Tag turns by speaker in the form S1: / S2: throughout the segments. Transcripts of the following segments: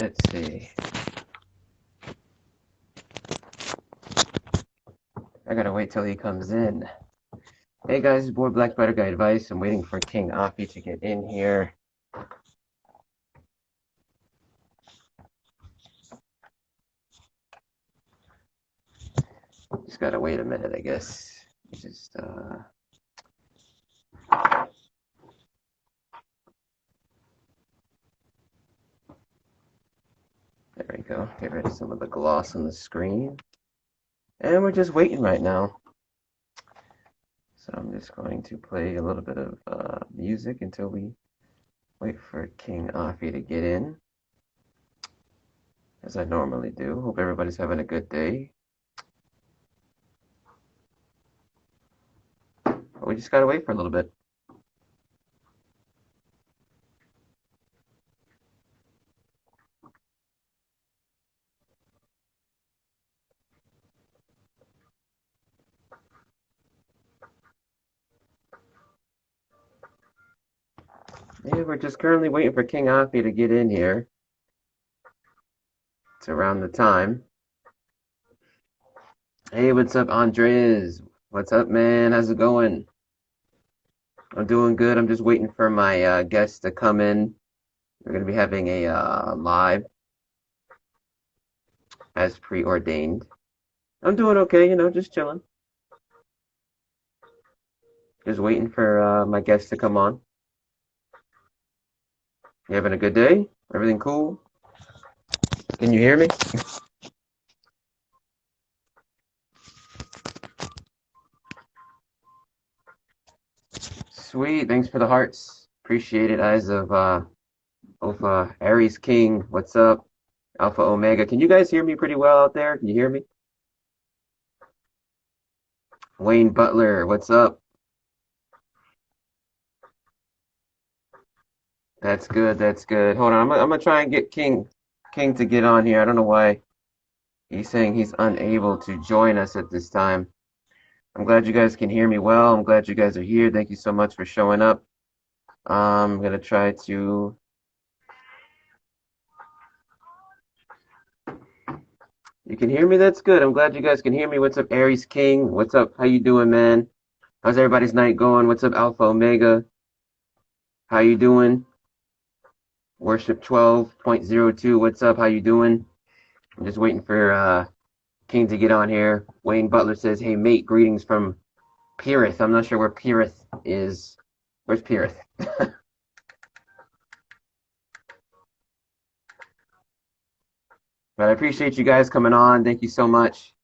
S1: Let's see. I gotta wait till he comes in. Hey guys, it's boy BlackSpiderGuyAdvice. I'm waiting for King Offie to get in here. Just gotta wait a minute, I guess. Just there we go. Get rid of some of the gloss on the screen. And we're just waiting right now. So I'm just going to play a little bit of music until we wait for King Offie to get in, as I normally do. Hope everybody's having a good day. But we just gotta wait for a little bit. Yeah, we're just currently waiting for King Offie to get in here. It's around the time. Hey, what's up, Andres? What's up, man? How's it going? I'm doing good. I'm just waiting for my guests to come in. We're going to be having a live as preordained. I'm doing okay, just chilling. Just waiting for my guests to come on. You having a good day? Everything cool? Can you hear me? Sweet. Thanks for the hearts. Appreciate it, Eyes of Alpha Aries King. What's up? Alpha Omega. Can you guys hear me pretty well out there? Can you hear me? Wayne Butler. What's up? That's good. That's good. Hold on. I'm gonna try and get King to get on here. I don't know why he's saying he's unable to join us at this time. I'm glad you guys can hear me well. I'm glad you guys are here. Thank you so much for showing up. I'm gonna try to. You can hear me? That's good. I'm glad you guys can hear me. What's up, Aries King? What's up? How you doing, man? How's everybody's night going? What's up, Alpha Omega? How you doing? Worship 12.02. What's up? How you doing? I'm just waiting for King to get on here. Wayne Butler says, "Hey mate, greetings from Pirith." I'm not sure where Pirith is. Where's Pirith? But I appreciate you guys coming on. Thank you so much.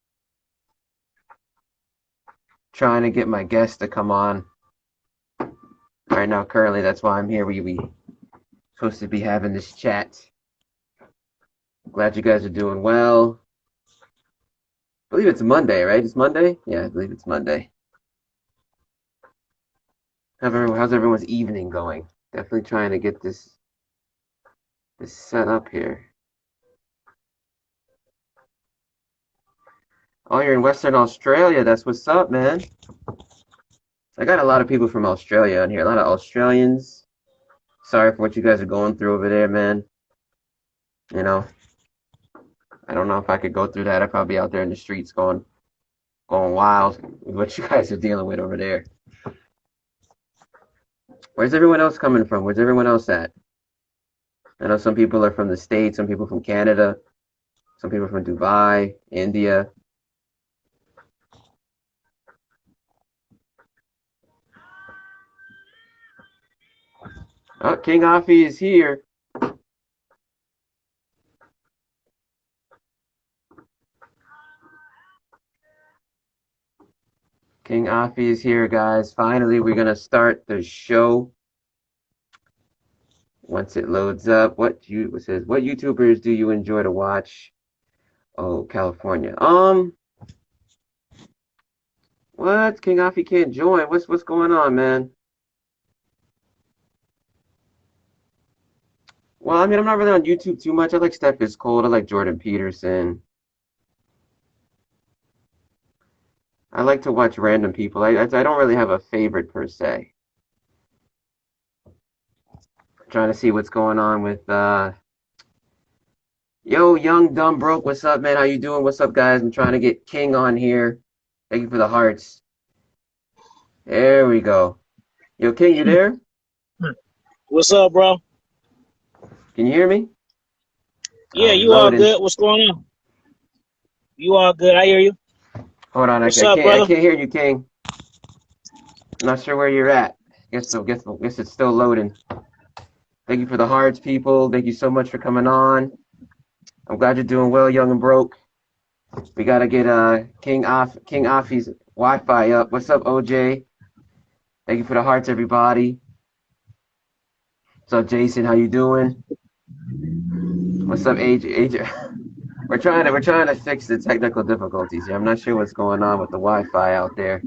S1: Trying to get my guests to come on right now. Currently, that's why I'm here. We supposed to be having this chat. Glad you guys are doing well. I believe it's Monday, right? It's Monday? Yeah, I believe it's Monday. How's everyone's evening going? Definitely trying to get this set up here. Oh, you're in Western Australia. That's what's up, man. I got a lot of people from Australia on here. A lot of Australians. Sorry for what you guys are going through over there, man. You know, I don't know if I could go through that. I'd probably be out there in the streets going wild with what you guys are dealing with over there. Where's everyone else coming from? Where's everyone else at? I know some people are from the States, some people from Canada, some people from Dubai, India. Oh, King Afi is here. King Afi is here, guys. Finally, we're gonna start the show. Once it loads up, it says, what YouTubers do you enjoy to watch? Oh, California. What? King Afi can't join. What's going on, man? Well, I mean, I'm not really on YouTube too much. I like Steph is Cold. I like Jordan Peterson. I like to watch random people. I don't really have a favorite per se. Trying to see what's going on with Yo, young, dumb, broke. What's up, man? How you doing? What's up, guys? I'm trying to get King on here. Thank you for the hearts. There we go. Yo, King, you there?
S2: What's up, bro?
S1: Can you hear me?
S2: Yeah, you all
S1: Reloading.
S2: good? What's going on? You all good? I hear you.
S1: Hold on,
S2: What's
S1: I
S2: up,
S1: can't, I
S2: brother?
S1: can't hear you, King. I'm not sure where you're at. Guess it's still loading. Thank you for the hearts, people. Thank you so much for coming on. I'm glad you're doing well, young and broke. We gotta get King Offie's Wi-Fi up. What's up, OJ? Thank you for the hearts, everybody. What's up, Jason? How you doing? What's up, AJ? We're trying to fix the technical difficulties here. I'm not sure what's going on with the Wi-Fi out there.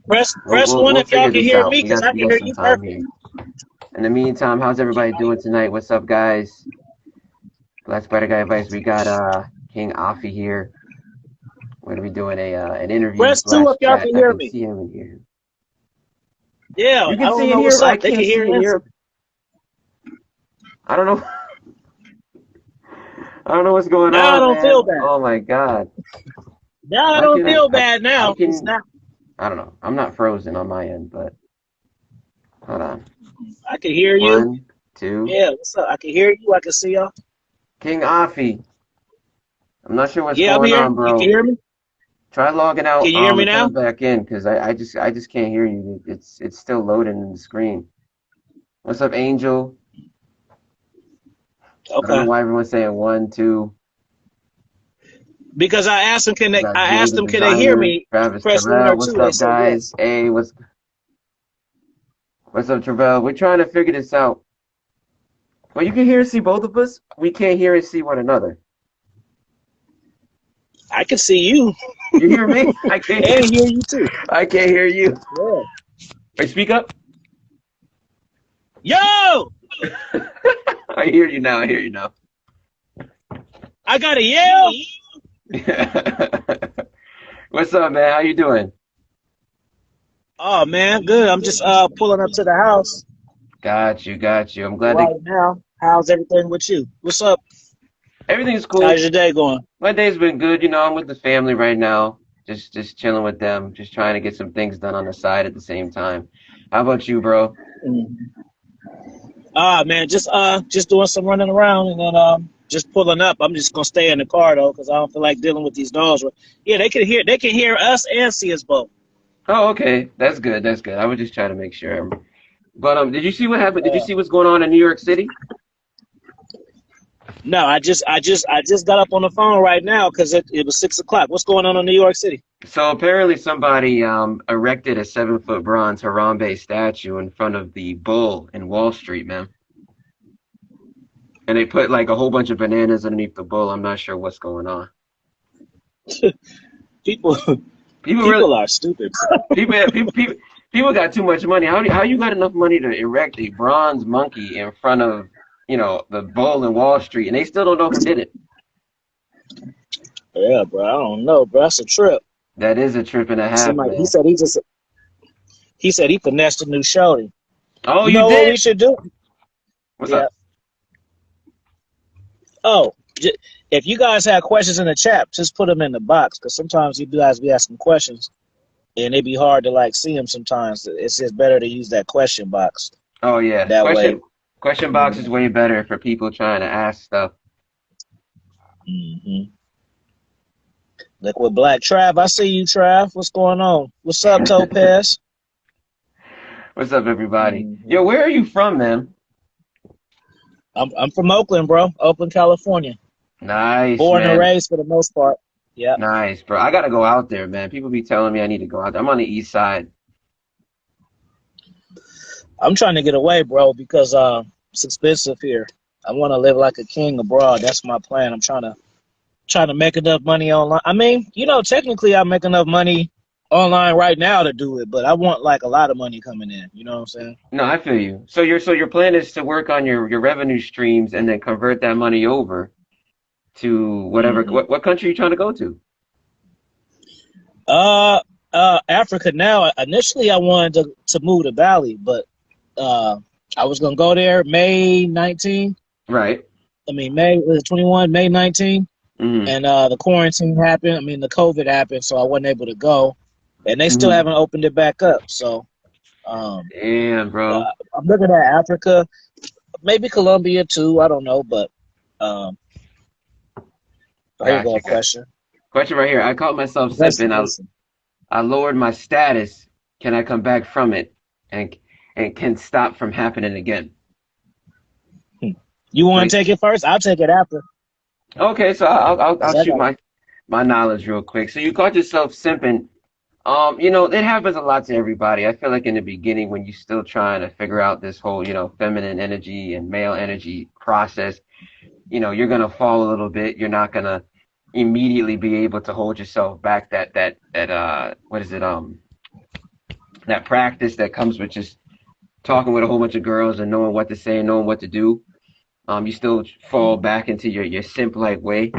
S2: Press
S1: We'll
S2: press
S1: we'll,
S2: one
S1: we'll
S2: if y'all
S1: figure
S2: can
S1: this
S2: hear
S1: out.
S2: me,
S1: We
S2: because
S1: got
S2: I
S1: we
S2: can
S1: got
S2: hear
S1: some
S2: you
S1: time
S2: perfect.
S1: here. In the meantime, how's everybody doing tonight? What's up, guys? Black Spider Guy Advice. We got King Offie here. We're gonna be doing a an interview
S2: Press two
S1: slash
S2: if y'all
S1: chat.
S2: can
S1: I
S2: hear
S1: can
S2: me.
S1: see him and hear him.
S2: Yeah,
S1: You
S2: I
S1: can
S2: don't
S1: see and
S2: know
S1: hear
S2: what's
S1: him. I
S2: up. They can
S1: can't
S2: hear
S1: see and
S2: us.
S1: hear him. I don't know. I don't know what's going
S2: Now I
S1: on,
S2: don't feel
S1: man.
S2: bad.
S1: Oh my God.
S2: Now I
S1: Why
S2: don't
S1: can't
S2: feel
S1: I?
S2: bad
S1: I
S2: now. It's
S1: can.
S2: not.
S1: I don't know. I'm not frozen on my end, but hold on.
S2: I can hear you.
S1: One, two.
S2: Yeah, what's up? I can hear you. I can see y'all.
S1: King Offie. I'm not sure what's
S2: Yeah, I'm
S1: going
S2: here.
S1: on,
S2: You can
S1: bro.
S2: hear me?
S1: Try logging out
S2: Can you hear me
S1: and
S2: now?
S1: coming back in because I just can't hear you. It's still loading in the screen. What's up, Angel? I don't know
S2: Okay.
S1: why everyone's saying one, two.
S2: Because I asked them,
S1: We got
S2: I
S1: Jay
S2: asked
S1: the
S2: them, can they hear
S1: designer,
S2: me?
S1: Travis
S2: Press one or
S1: Terrell. What's
S2: two. They
S1: up,
S2: said
S1: guys?
S2: yes.
S1: Hey, what's up, Terrell? We're trying to figure this out. Well, you can hear and see both of us. We can't hear and see one another.
S2: I can see you
S1: You hear me? I can't hear.
S2: and hear you too.
S1: I can't hear you.
S2: Yeah.
S1: Wait, speak up.
S2: Yo,
S1: I hear you now. I hear you now.
S2: I got to yell.
S1: What's up, man? How you doing?
S2: Oh man, good. I'm just pulling up to the house
S1: Got you, got you. I'm glad that
S2: right now. How's everything with you? What's up?
S1: everything's
S2: How's
S1: cool.
S2: your day going?
S1: My day's been good. I'm with the family right now. Just chilling with them. Just trying to get some things done on the side at the same time. How about you, bro?
S2: Mhm. Man, just doing some running around and then just pulling up. I'm just gonna stay in the car though, because I don't feel like dealing with these dogs. Yeah, they can hear us and see us both.
S1: Oh, okay. That's good. That's good. I was just trying to make sure. But did you see what happened? Did you
S2: Uh,
S1: see what's going on in New York City?
S2: no, I just got up on the phone right now because it was 6 o'clock. What's going on in New York City?
S1: So apparently somebody erected a 7-foot bronze Harambe statue in front of the bull in Wall Street, man. And they put like a whole bunch of bananas underneath the bull. I'm not sure what's going on.
S2: People
S1: People really,
S2: people are stupid.
S1: people got too much money. How you got enough money to erect a bronze monkey in front of, the bull in Wall Street, and they still don't know who did it?
S2: Yeah, bro. I don't know, bro. That's a trip.
S1: That is a trip and a half,
S2: Somebody
S1: man.
S2: he said he finessed a new shorty.
S1: Oh,
S2: You
S1: you
S2: know what we
S1: did?
S2: should do?
S1: What's
S2: Yeah.
S1: up?
S2: Oh, if you guys have questions in the chat, just put them in the box because sometimes you guys be asking questions and it be hard to like see them sometimes. It's just better to use that question box.
S1: Oh yeah.
S2: That way.
S1: Question box is way better for people trying to ask stuff.
S2: Mm-hmm. Look with Black Trav. I see you, Trav. What's going on? What's up, Topaz?
S1: What's up, everybody?
S2: Mm-hmm.
S1: Yo, where are you from, man?
S2: I'm from Oakland, bro. Oakland, California.
S1: Nice,
S2: Born and
S1: man.
S2: raised for the most part. Yeah.
S1: Nice, bro. I gotta go out there, man. People be telling me I need to go out there. I'm on the east side.
S2: I'm trying to get away, bro, because it's expensive here. I want to live like a king abroad. That's my plan. I'm trying to make enough money online. I mean, technically I make enough money online right now to do it, but I want like a lot of money coming in. You know what I'm saying?
S1: No, I feel you. So your plan is to work on your revenue streams and then convert that money over to whatever.
S2: Hmm.
S1: What country are you trying to go to?
S2: Uh, Africa now. Initially, I wanted to move to Bali, but uh, I was gonna go there May 19th,
S1: Right.
S2: I mean, May 21, May 19,
S1: Mm-hmm.
S2: and the quarantine happened. I mean, the COVID happened, so I wasn't able to go, and they still
S1: Mm-hmm.
S2: haven't opened it back up. So um,
S1: Damn, bro.
S2: I'm looking at Africa, maybe Colombia too. I don't know, but um, here you go,
S1: Gotcha,
S2: a
S1: gotcha.
S2: question.
S1: Question right here. I caught myself
S2: Listen,
S1: sipping.
S2: listen.
S1: I lowered my status. Can I come back from it and and can stop from happening again?
S2: You want
S1: Wait.
S2: to take it first? I'll take it after,
S1: Okay, so I'll
S2: 'cause I
S1: shoot
S2: got it.
S1: my knowledge real quick. So you caught yourself simping. It happens a lot to everybody. I feel like in the beginning when you're still trying to figure out this whole, feminine energy and male energy process, you're gonna fall a little bit. You're not gonna immediately be able to hold yourself back. That what is it? That practice that comes with just talking with a whole bunch of girls and knowing what to say and knowing what to do. You still fall back into your simp like way.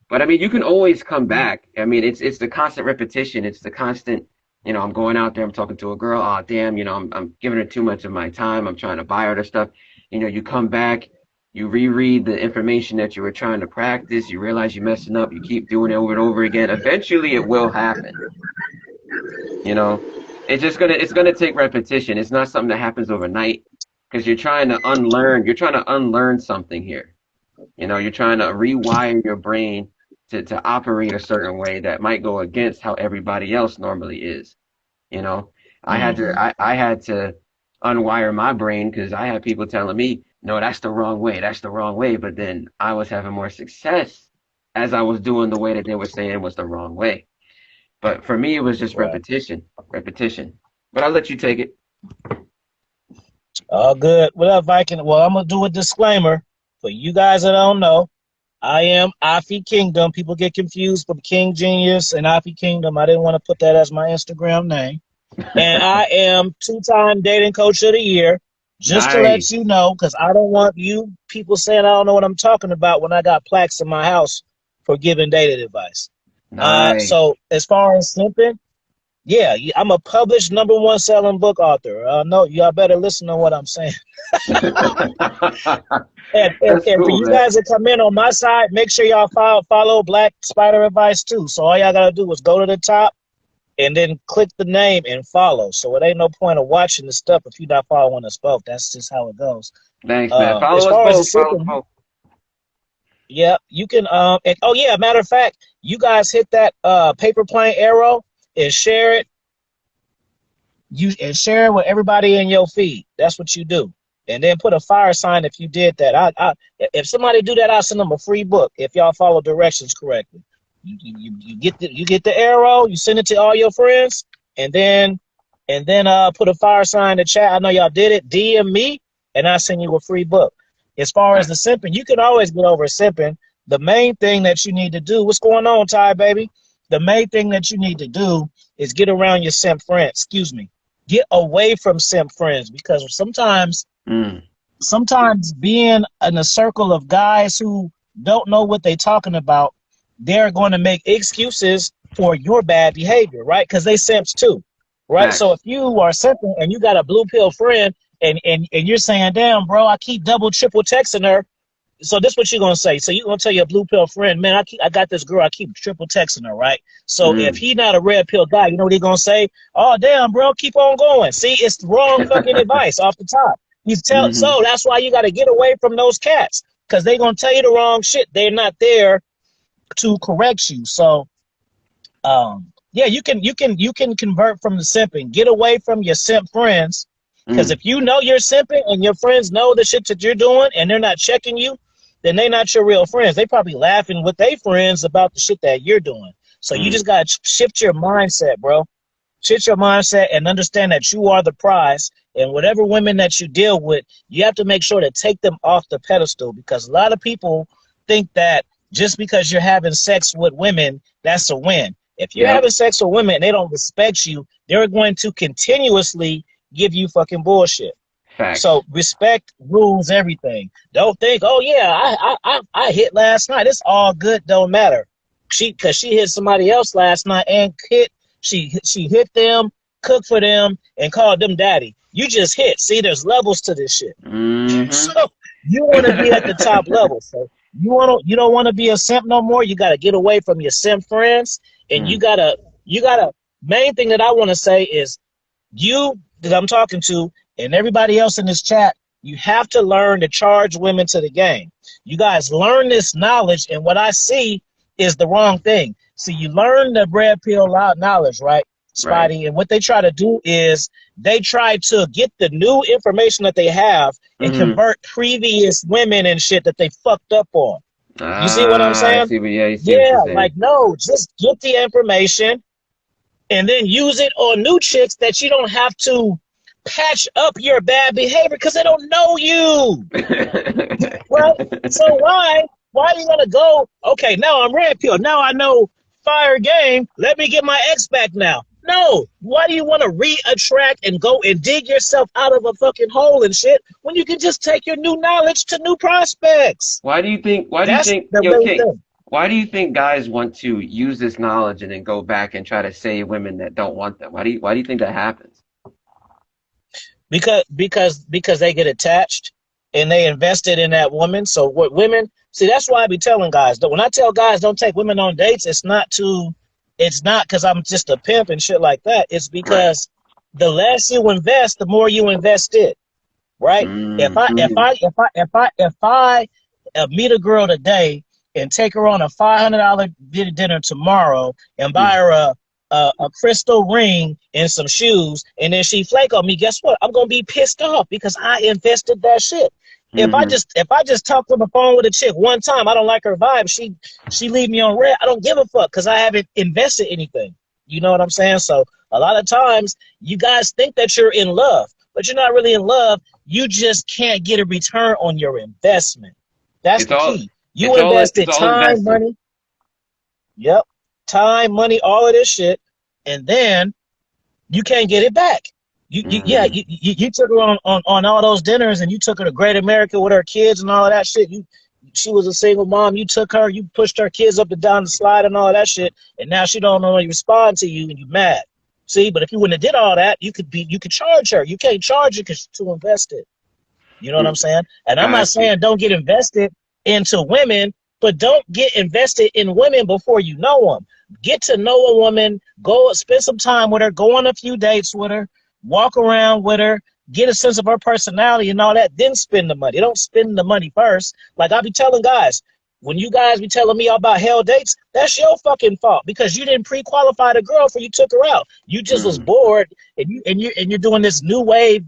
S1: But I mean, you can always come back. I mean, it's the constant repetition. It's the constant. I'm going out there. I'm talking to a girl. Oh, damn. I'm giving her too much of my time. I'm trying to buy her the stuff. You come back. You reread the information that you were trying to practice. You realize you're messing up. You keep doing it over and over again. Eventually, it will happen. You know, it's gonna take repetition. It's not something that happens overnight because you're trying to unlearn. You're trying to unlearn something here. You're trying to rewire your brain to operate a certain way that might go against how everybody else normally is. You know, I had to
S2: Mm-hmm.
S1: I had to unwire my brain because I had people telling me, no, that's the wrong way, that's the wrong way. But then I was having more success as I was doing the way that they were saying was the wrong way. But for me, it was just
S2: Right.
S1: repetition, repetition. But I'll let you take it.
S2: All good. What up, Viking? Well, I'm gonna do a disclaimer for you guys that don't know. I am Afi Kingdom. People get confused from King Genius and Afi Kingdom. I didn't want to put that as my Instagram name. And I am two-time dating coach of the year. Just to let
S1: Nice,
S2: you know, because I don't want you people saying I don't know what I'm talking about when I got plaques in my house for giving dating advice.
S1: nice.
S2: So as far as simping, yeah, I'm a published #1 selling book author. No, y'all better listen to what I'm saying. And, and,
S1: That's
S2: and for
S1: cool,
S2: you
S1: man.
S2: guys that come in on my side, make sure y'all follow Black Spider Advice too. So all y'all gotta do is go to the top and then click the name and follow. So it ain't no point of watching the stuff if you're not following us both. That's just how it goes.
S1: Thanks, man.
S2: As
S1: Follow us
S2: far as the
S1: both. Follow us
S2: shipping,
S1: both.
S2: yeah, you can. And oh yeah, matter of fact, you guys hit that paper plane arrow and share it. Share it with everybody in your feed. That's what you do. And then put a fire sign if you did that. If somebody do that, I'll send them a free book if y'all follow directions correctly. You get the arrow, you send it to all your friends, and then put a fire sign in the chat. I know y'all did it. DM me, and I'll send you a free book. As far
S1: All
S2: as
S1: right.
S2: the simping, you can always get over simping. The main thing that you need to do, what's going on, Ty baby? The main thing that you need to do is get around your simp friends. Excuse me. Get away from simp friends because
S1: Mm,
S2: sometimes being in a circle of guys who don't know what they're talking about, they're going to make excuses for your bad behavior, right? Because they simps too, right? So
S1: facts.
S2: if you are simping and you got a blue pill friend and you're saying, damn, bro, I keep double, triple texting her. So this is what you're gonna say. So you're gonna tell your blue pill friend, man, I got this girl, I keep triple texting her, right? So if
S1: Mm.
S2: he not a red pill guy, you know what he gonna say? Oh damn, bro, keep on going. See, it's the wrong fucking advice off the top.
S1: Hmm.
S2: So that's why you gotta get away from those cats. Cause they gonna tell you the wrong shit. They're not there to correct you. So yeah, you can convert from the simping. Get away from your simp friends. Because
S1: Mm.
S2: if you know you're simping and your friends know the shit that you're doing and they're not checking you, then they're not your real friends. They probably laughing with their friends about the shit that you're doing. So you
S1: Mm.
S2: just gotta shift your mindset, bro. Shift your mindset and understand that you are the prize. And whatever women that you deal with, you have to make sure to take them off the pedestal because a lot of people think that just because you're having sex with women, that's a win. If you're
S1: Yep.
S2: having sex with women and they don't respect you, they're going to continuously give you fucking bullshit. So
S1: Facts.
S2: respect rules everything. Don't think, oh yeah, I hit last night. It's all good. Don't matter. Because she hit somebody else last night and she hit them, cooked for them, and called them daddy. You just hit. See, there's levels to this shit.
S1: Hmm.
S2: So You want to be at the top level. So you don't want to be a simp no more. You got to get away from your simp friends, and
S1: Mm,
S2: you gotta. Main thing that I want to say is you that I'm talking to and everybody else in this chat. You have to learn to charge women to the game. You guys learn this knowledge, and what I see is the wrong thing. So you learn the red pill knowledge, right,
S1: right.
S2: Spidey? And what they try to do is they try to get the new information that they have and
S1: Mm-hmm.
S2: convert previous women and shit that they fucked up on. You see what I'm
S1: Ah, I
S2: saying?
S1: see what, yeah, you see what you're
S2: Yeah,
S1: saying.
S2: like no, just get the information and then use it on new chicks that you don't have to patch up your bad behavior because they don't know you. Right? So why are you gonna go, okay, now I'm red pill. Now I know fire game. Let me get my ex back now. No. Why do you want to re-attract and go and dig yourself out of a fucking hole and shit when you can just take your new knowledge to new prospects?
S1: Why do you
S2: That's
S1: think,
S2: the
S1: yo,
S2: main
S1: King,
S2: thing.
S1: why do you think guys want to use this knowledge and then go back and try to save women that don't want them? Why do you think that happens?
S2: Because they get attached and they invested in that woman. So what women see, that's why I be telling guys that when I tell guys don't take women on dates, it's not because I'm just a pimp and shit like that. It's
S1: Right.
S2: because the less you invest, the more you invest it. Right?
S1: Mm-hmm.
S2: If I meet a girl today and take her on a $500 dinner tomorrow and buy her a crystal ring and some shoes, and then she flake on me, guess what? I'm gonna be pissed off because I invested that shit.
S1: Mm-hmm.
S2: If I just talk on the phone with a chick one time, I don't like her vibe. She leave me on red. I don't give a fuck because I haven't invested anything. You know what I'm saying? So a lot of times you guys think that you're in love, but you're not really in love. You just can't get a return on your investment. That's
S1: It's
S2: the
S1: all
S2: key. You
S1: it's
S2: invested
S1: all
S2: time,
S1: invested.
S2: money. Yep. Time, money, all of this shit. And then you can't get it back. Yeah,
S1: Mm-hmm.
S2: you took her on all those dinners and you took her to Great America with her kids and all of that shit. She was a single mom. You took her, you pushed her kids up and down the slide and all of that shit. And now she don't know how to respond to you and you mad. See, but if you wouldn't have did all that, you could charge her. You can't charge her because to invest it. You know what I'm saying? And I'm not
S1: Got you.
S2: saying don't get invested into women, but don't get invested in women before you know them. Get to know a woman, go spend some time with her, go on a few dates with her, walk around with her, get a sense of her personality and all that, then spend the money. Don't spend the money first. Like I be telling guys, when you guys be telling me about hell dates, that's your fucking fault because you didn't pre-qualify the girl before you took her out. You just was
S1: Mm.
S2: bored and you're doing this new wave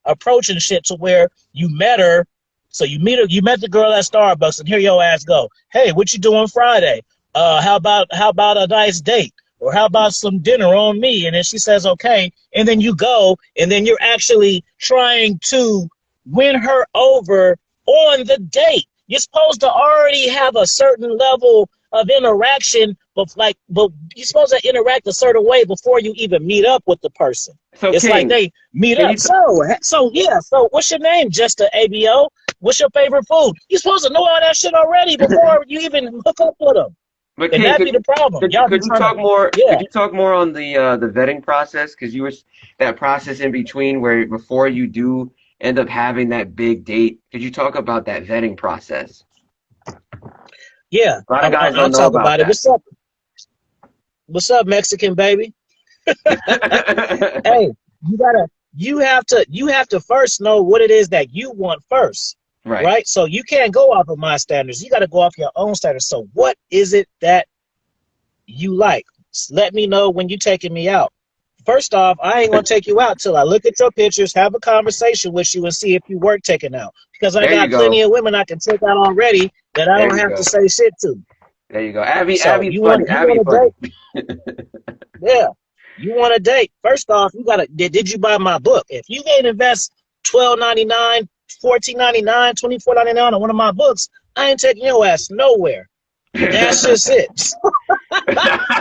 S2: approach and shit to where you met her. So you met the girl at Starbucks and here your ass go, hey, what you doing Friday? How about a nice date? Or how about some dinner on me? And then she says, okay. And then you go, and then you're actually trying to win her over on the date. You're supposed to already have a certain level of interaction, but you're supposed to interact a certain way before you even meet up with the person.
S1: So
S2: It's like
S1: King,
S2: they meet
S1: can
S2: up.
S1: you
S2: So yeah. So what's your name? Just a ABO. What's your favorite food? You're supposed to know all that shit already before you even hook up with them.
S1: but
S2: And
S1: King,
S2: that be the problem. Y'all be
S1: could you
S2: trying to,
S1: talk more?
S2: yeah,
S1: Could you talk more on the vetting process? Because you were that process in between where before you do end up having that big date. Could you talk about that vetting process?
S2: yeah.
S1: A lot of guys
S2: I'll
S1: don't know
S2: talk
S1: about
S2: about it.
S1: that.
S2: What's up, Mexican baby? Hey, you have to first know what it is that you want first,
S1: Right.
S2: right? So you can't go off of my standards. You got to go off your own standards. So what is it that you like? Let me know when you taking me out. First off, I ain't gonna take you out till I look at your pictures, have a conversation with you, and see if you work taking out. Because I
S1: There you
S2: got plenty
S1: go.
S2: of women I can take out already that I
S1: There
S2: don't
S1: you
S2: have to
S1: go.
S2: say shit to.
S1: There you go.
S2: So
S1: Abby's funny.
S2: you
S1: Abby
S2: want to
S1: funny.
S2: date? Yeah. You want a date? First off, you gotta did you buy my book? If you ain't invest $12.99, $14.99, $24.99 on one of my books, I ain't taking your ass nowhere. That's just it.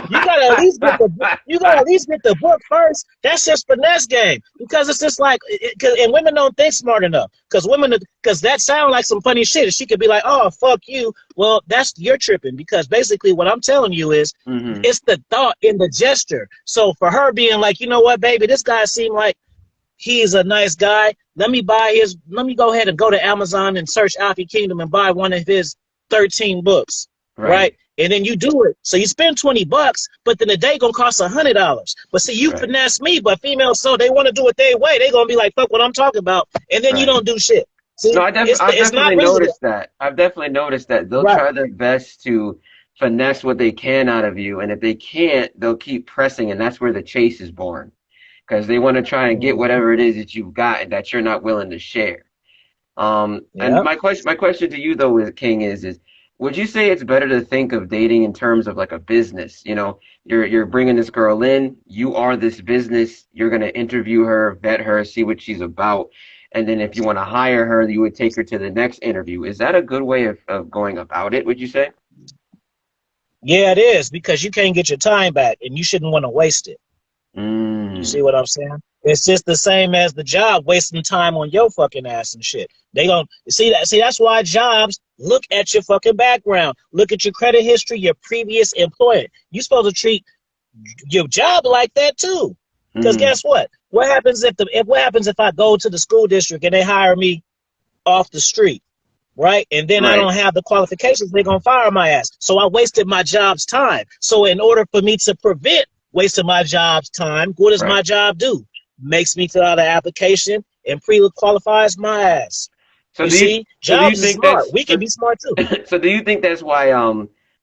S2: You gotta at least get the book first. That's just finesse game because it's just like and women don't think smart enough because that sounds like some funny shit. She could be like, "Oh fuck you." Well, that's you're tripping because basically what I'm telling you is
S1: Hmm.
S2: it's the thought in the gesture. So for her being like, you know what, baby, this guy seemed like he is a nice guy. Let me go ahead and go to Amazon and search Alfie Kingdom and buy one of his 13 books,
S1: Right.
S2: right? And then you do it. So you spend $20, but then the day gonna cost $100. But see, you
S1: Right.
S2: finesse me, but females, so they want to do it their way. They gonna be like, fuck what I'm talking about. And then you
S1: Right.
S2: don't do shit.
S1: No,
S2: See,
S1: I've
S2: it's not
S1: definitely
S2: really the,
S1: noticed that. I've definitely noticed that they'll
S2: right.
S1: try their best to finesse what they can out of you, and if they can't, they'll keep pressing, and that's where the chase is born. Because they want to try and get
S2: Mhm.
S1: whatever it is that you've got and that you're not willing to share. And
S2: Yeah.
S1: my question to you though, is King, is would you say it's better to think of dating in terms of like a business? You know, you're bringing this girl in, you are this business, you're gonna interview her, vet her, see what she's about, and then if you want to hire her, you would take her to the next interview. Is that a good way of going about it, would you say?
S2: Yeah, it is because you can't get your time back and you shouldn't want to waste it. You see
S1: Mm,
S2: what I'm saying? It's just the same as the job wasting time on your fucking ass and shit. They don't see that's why jobs look at your fucking background, look at your credit history, your previous employer. You supposed to treat your job like that too. Because
S1: mm,
S2: guess what? What happens if I go to the school district and they hire me off the street, right? And then I
S1: right,
S2: don't have the qualifications, they're gonna fire my ass. So I wasted my job's time. So in order for me to prevent wasting my job's time, what does
S1: right.
S2: my job do? Makes me fill out an application and pre-qualifies my ass.
S1: So
S2: You
S1: do you
S2: see,
S1: so do you
S2: jobs is
S1: think
S2: smart.
S1: that's
S2: We can
S1: so
S2: be smart too.
S1: So do you think that's why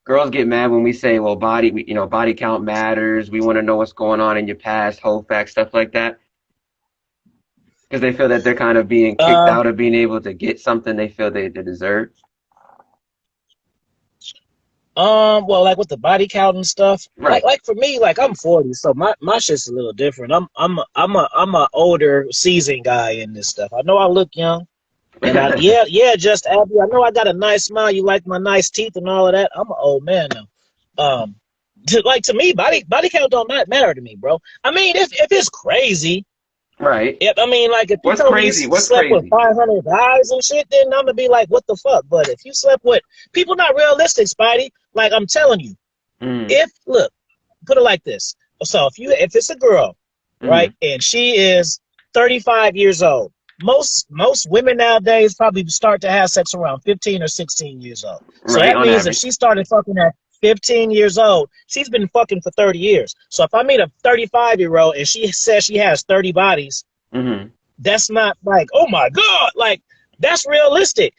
S1: girls get mad when we say, well, body count matters. We want to know what's going on in your past, whole facts, stuff like that, because they feel that they're kind of being kicked
S2: Uh,
S1: out of being able to get something they feel they deserve.
S2: well, like with the body count and stuff,
S1: Right.
S2: like for me, like I'm 40, so my shit's a little different. I'm a older, seasoned guy in this stuff. I know I look young. And just Abby, I know I got a nice smile. You like my nice teeth and all of that. I'm an old man now. To me, body count don't matter to me, bro. I mean, if it's crazy,
S1: Right.
S2: I mean, like if you
S1: What's
S2: told me you
S1: crazy? What's
S2: slept with
S1: crazy?
S2: 500 guys and shit, then I'm gonna be like, what the fuck? But if you slept with people, not realistic, Spidey. Like I'm telling you,
S1: Mm,
S2: if look, put it like this. So if it's a girl, right,
S1: mm,
S2: and she is 35 years old, most women nowadays probably start to have sex around 15 or 16 years old. So
S1: right.
S2: that
S1: On
S2: means if
S1: average.
S2: she started fucking at 15 years old, she's been fucking for 30 years. So if I meet a 35-year-old and she says she has 30 bodies,
S1: Mm,
S2: that's not like, oh my God, like that's realistic.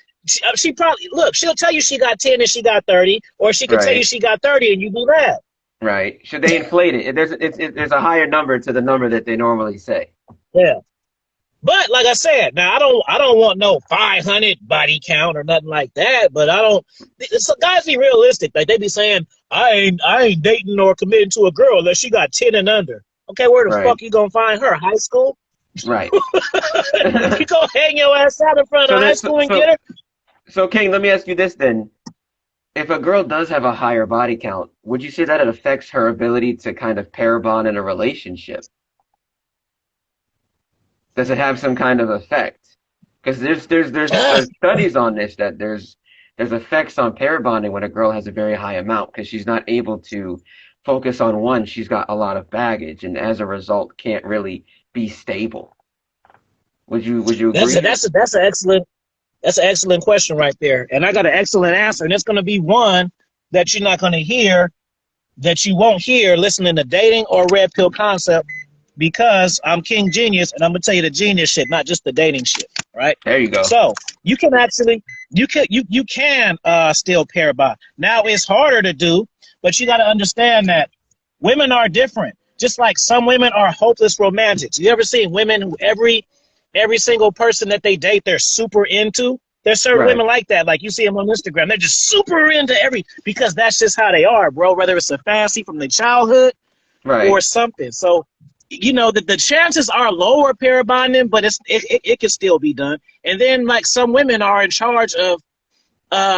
S2: She probably look, she'll tell you she got 10 and she got 30, or she could tell you
S1: right.
S2: she got 30 and you be mad.
S1: Right. Should they inflate it? There's a higher number to the number that they normally say.
S2: Yeah. But like I said, now I don't want no 500 body count or nothing like that. But I don't. So guys be realistic. Like they be saying, I ain't dating or committing to a girl unless she got 10 and under. Okay, where the
S1: Right.
S2: fuck you gonna find her? High school?
S1: Right.
S2: You go hang your ass out in front of
S1: So
S2: high
S1: that
S2: school and get her?
S1: so King, let me ask you this then. If a girl does have a higher body count, would you say that it affects her ability to kind of pair bond in a relationship? Does it have some kind of effect? Because there's studies on this that there's effects on pair bonding when a girl has a very high amount because she's not able to focus on one. She's got a lot of baggage and as a result can't really be stable. Would you
S2: That's
S1: agree?
S2: that's an excellent question right there. And I got an excellent answer. And it's gonna be one that you're not gonna hear, that you won't hear listening to dating or red pill concept because I'm King Genius and I'm gonna tell you the genius shit, not just the dating shit, right?
S1: There you go.
S2: So you can actually you can still pair bond. Now it's harder to do, but you got to understand that women are different. Just like some women are hopeless romantics. You ever seen women who every single person that they date they're super into? There's certain
S1: Right.
S2: women like that. Like you see them on Instagram, they're just super into because that's just how they are, bro. Whether it's a fantasy from their childhood or
S1: Right.
S2: something. So, the chances are lower pair bonding, but it can still be done. And then like some women are in charge of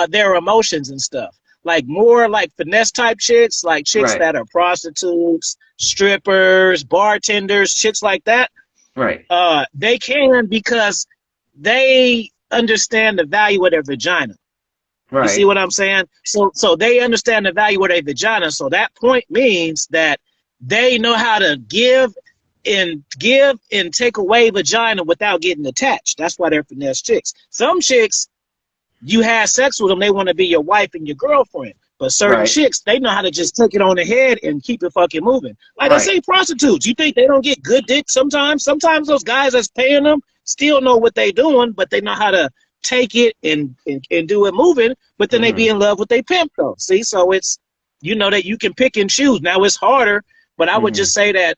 S2: their emotions and stuff. Like more like finesse type chicks, like chicks
S1: Right.
S2: that are prostitutes, strippers, bartenders, chicks like that.
S1: Right.
S2: They can because they understand the value of their vagina. You see
S1: Right.
S2: what I'm saying? So they understand the value of their vagina. So that point means that they know how to give and give and take away vagina without getting attached. That's why they're finesse chicks. Some chicks, you have sex with them, they want to be your wife and your girlfriend. But certain
S1: Right.
S2: chicks, they know how to just take it on the head and keep it fucking moving. Like I
S1: Right.
S2: say, prostitutes. You think they don't get good dick sometimes? Sometimes those guys that's paying them still know what they doing, but they know how to take it and do it moving. But then they
S1: Hmm.
S2: be in love with their pimp though. See, so it's, you know, that you can pick and choose. Now it's harder, but I would
S1: Hmm.
S2: just say that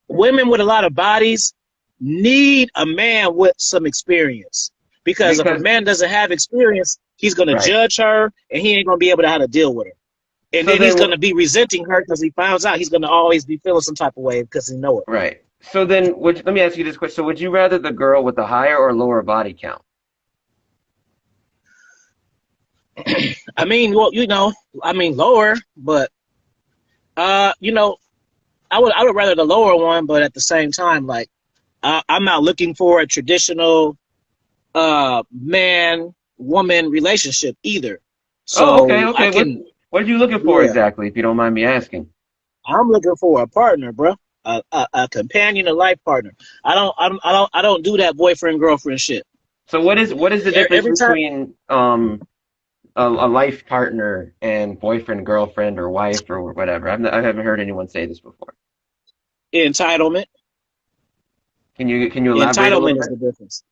S2: women with a lot of bodies need a man with some experience. Because if a
S1: Because
S2: man doesn't have experience, he's going to
S1: right.
S2: judge her and he ain't going to be able to how to deal with her. And
S1: So
S2: then he's
S1: then,
S2: going to be resenting her because he finds out he's going to always be feeling some type of way because he know it.
S1: right. So then, let me ask you this question. So would you rather the girl with the higher or lower body count?
S2: I mean, well, you know, I mean lower, but you know, I would rather the lower one, but at the same time, like I'm not looking for a traditional man woman relationship either.
S1: Oh, okay,
S2: So I
S1: okay.
S2: can,
S1: What are you looking for
S2: yeah,
S1: exactly, if you don't mind me asking?
S2: I'm looking for a partner, bro. A companion, a life partner. I don't do that boyfriend girlfriend shit.
S1: So what is the difference
S2: Every time
S1: between a life partner and boyfriend, girlfriend, or wife or whatever? I haven't heard anyone say this before.
S2: entitlement,
S1: Can you elaborate a little
S2: entitlement is
S1: bit?
S2: the difference.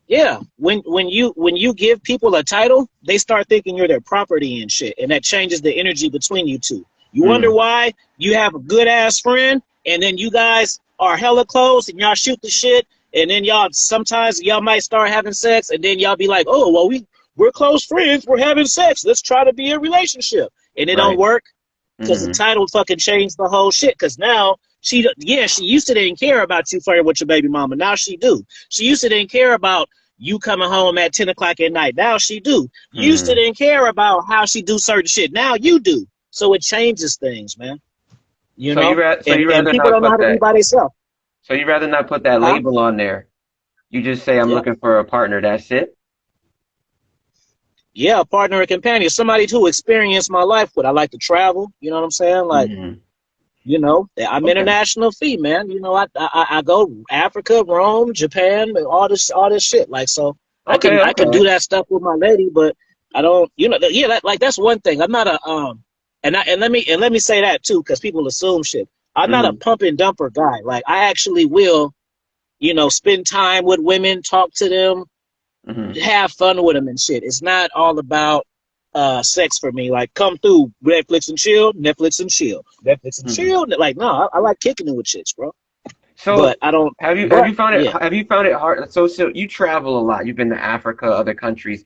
S2: Yeah, when you give people a title, they start thinking you're their property and shit, and that changes the energy between you two. You wonder
S1: Mm,
S2: why you have a good ass friend, and then you guys are hella close, and y'all shoot the shit, and then y'all sometimes y'all might start having sex, and then y'all be like, oh well, we're close friends, we're having sex, let's try to be a relationship, and it don't
S1: right.
S2: work because the
S1: Mm-hmm.
S2: title fucking changed the whole shit. Because now she used to didn't care about you flirting with your baby mama. Now she do. She used to didn't care about you coming home at 10 o'clock at night. Now she do. You used to
S1: Mm-hmm.
S2: didn't care about how she do certain shit. Now you do. So it changes things, man. You
S1: So you
S2: know,
S1: ra so
S2: and
S1: you
S2: and
S1: rather
S2: people
S1: not
S2: don't know how
S1: put
S2: to be
S1: that
S2: by themselves.
S1: so you rather not put that
S2: Huh?
S1: label on there. You just say I'm
S2: Yeah.
S1: looking for a partner. That's it.
S2: Yeah, a partner and companion, somebody to experience my life with. I like to travel. You know what I'm saying? Like,
S1: Mm-hmm.
S2: you know, I'm
S1: Okay.
S2: international fee, man. You know, I go Africa, Rome, Japan, all this shit. Like, so
S1: Okay.
S2: I can do
S1: Okay.
S2: that stuff with my lady, but I don't, you know, yeah, like that's one thing. I'm not a and let me say that too, because people assume shit. I'm not a
S1: Mm-hmm.
S2: pump and dumper guy. Like, I actually will, you know, spend time with women, talk to them,
S1: Mm-hmm.
S2: have fun with them and shit. It's not all about sex for me. Like, come through Netflix and chill, Netflix and chill, Netflix and
S1: Mm-hmm.
S2: chill. Like, no, I like kicking it with chicks, bro. But
S1: So
S2: I don't.
S1: have you have
S2: But
S1: you found it
S2: yeah,
S1: have you found it hard? So you travel a lot. You've been to Africa, other countries.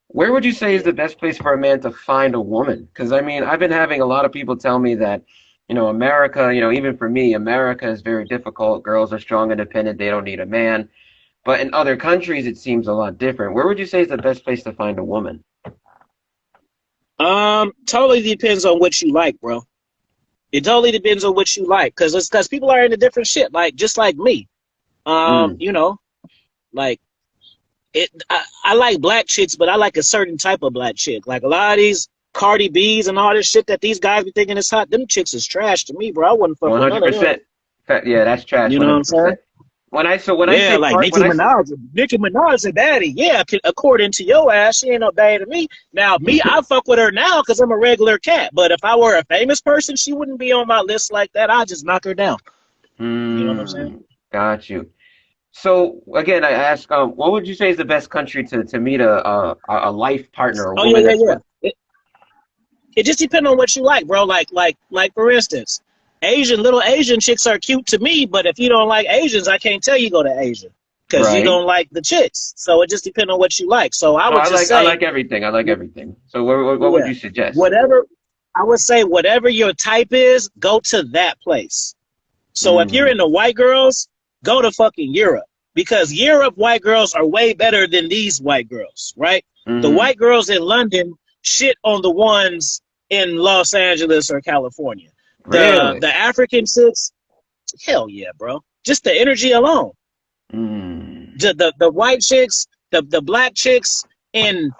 S1: Where would you say is
S2: yeah.
S1: the best place for a man to find a woman? Because I mean, I've been having a lot of people tell me that, America, even for me, America is very difficult. Girls are strong, independent. They don't need a man. But in other countries, it seems a lot different. Where would you say is the best place to find a woman?
S2: Totally depends on what you like, bro. It totally depends on what you like, because people are into different shit. Like, just like me.
S1: Mm.
S2: You know, like I like black chicks, but I like a certain type of black chick. Like, a lot of these Cardi B's and all this shit that these guys be thinking is hot, them chicks is trash to me, bro. I wouldn't fuck with none of them.
S1: 100%. Yeah, that's trash.
S2: You know what I'm saying?
S1: 100%. When I
S2: Yeah,
S1: say
S2: like
S1: part,
S2: Nicki
S1: when I say
S2: Minaj. Nicki Minaj a baddie. Yeah, according to your ass, she ain't no baddie to me. Now, me, I fuck with her now because I'm a regular cat. But if I were a famous person, she wouldn't be on my list like that. I'd just knock her down. You know what I'm saying?
S1: got you. So again, I ask, what would you say is the best country to meet a life partner, a
S2: Oh yeah,
S1: woman
S2: yeah,
S1: that's
S2: yeah.
S1: with?
S2: It just depends on what you like, bro. Like for instance, little Asian chicks are cute to me, but if you don't like Asians, I can't tell you go to Asia because you
S1: Right.
S2: don't like the chicks. So it just depends on what you like. So I
S1: No,
S2: would
S1: I
S2: just
S1: like I
S2: say,
S1: like everything. I like everything. So what would
S2: yeah,
S1: you suggest?
S2: whatever. I would say whatever your type is, go to that place. So if you're
S1: Mm,
S2: into white girls, go to fucking Europe because Europe white girls are way better than these white girls, right? The
S1: mm,
S2: white girls in London shit on the ones in Los Angeles or California. The
S1: really?
S2: the African chicks, hell yeah, bro. Just the energy alone.
S1: Mm,
S2: The white chicks, the black chicks in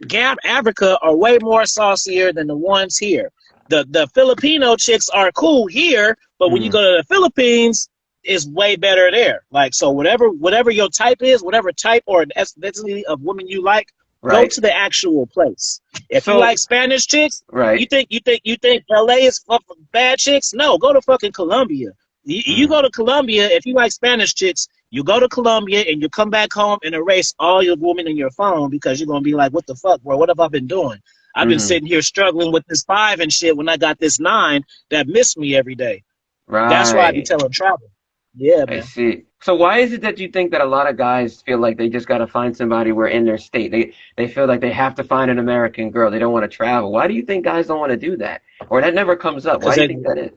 S2: Gap Africa are way more saucier than the ones here. The Filipino chicks are cool here, But when you
S1: Mm-hmm.
S2: go to the Philippines, it's way better there. Like, so whatever your type is, whatever type or ethnicity of woman you like, go
S1: Right.
S2: to the actual place. If you
S1: So,
S2: like Spanish chicks,
S1: right.
S2: you think LA is bad chicks? No, go to fucking Colombia. You
S1: Mm.
S2: go to Colombia if you like Spanish chicks. You go to Colombia and you come back home and erase all your women in your phone because you're gonna be like, what the fuck, bro? What have I been doing? I've been
S1: Mm-hmm.
S2: sitting here struggling with this 5 and shit when I got this 9 that missed me every day. That's why I be
S1: Right.
S2: telling travel. Yeah,
S1: I
S2: man.
S1: see. So why is it that you think that a lot of guys feel like they just got to find somebody where in their state? They feel like they have to find an American girl. They don't want to travel. Why do you think guys don't want to do that? Or that never comes up? Why
S2: Because
S1: do you think that is?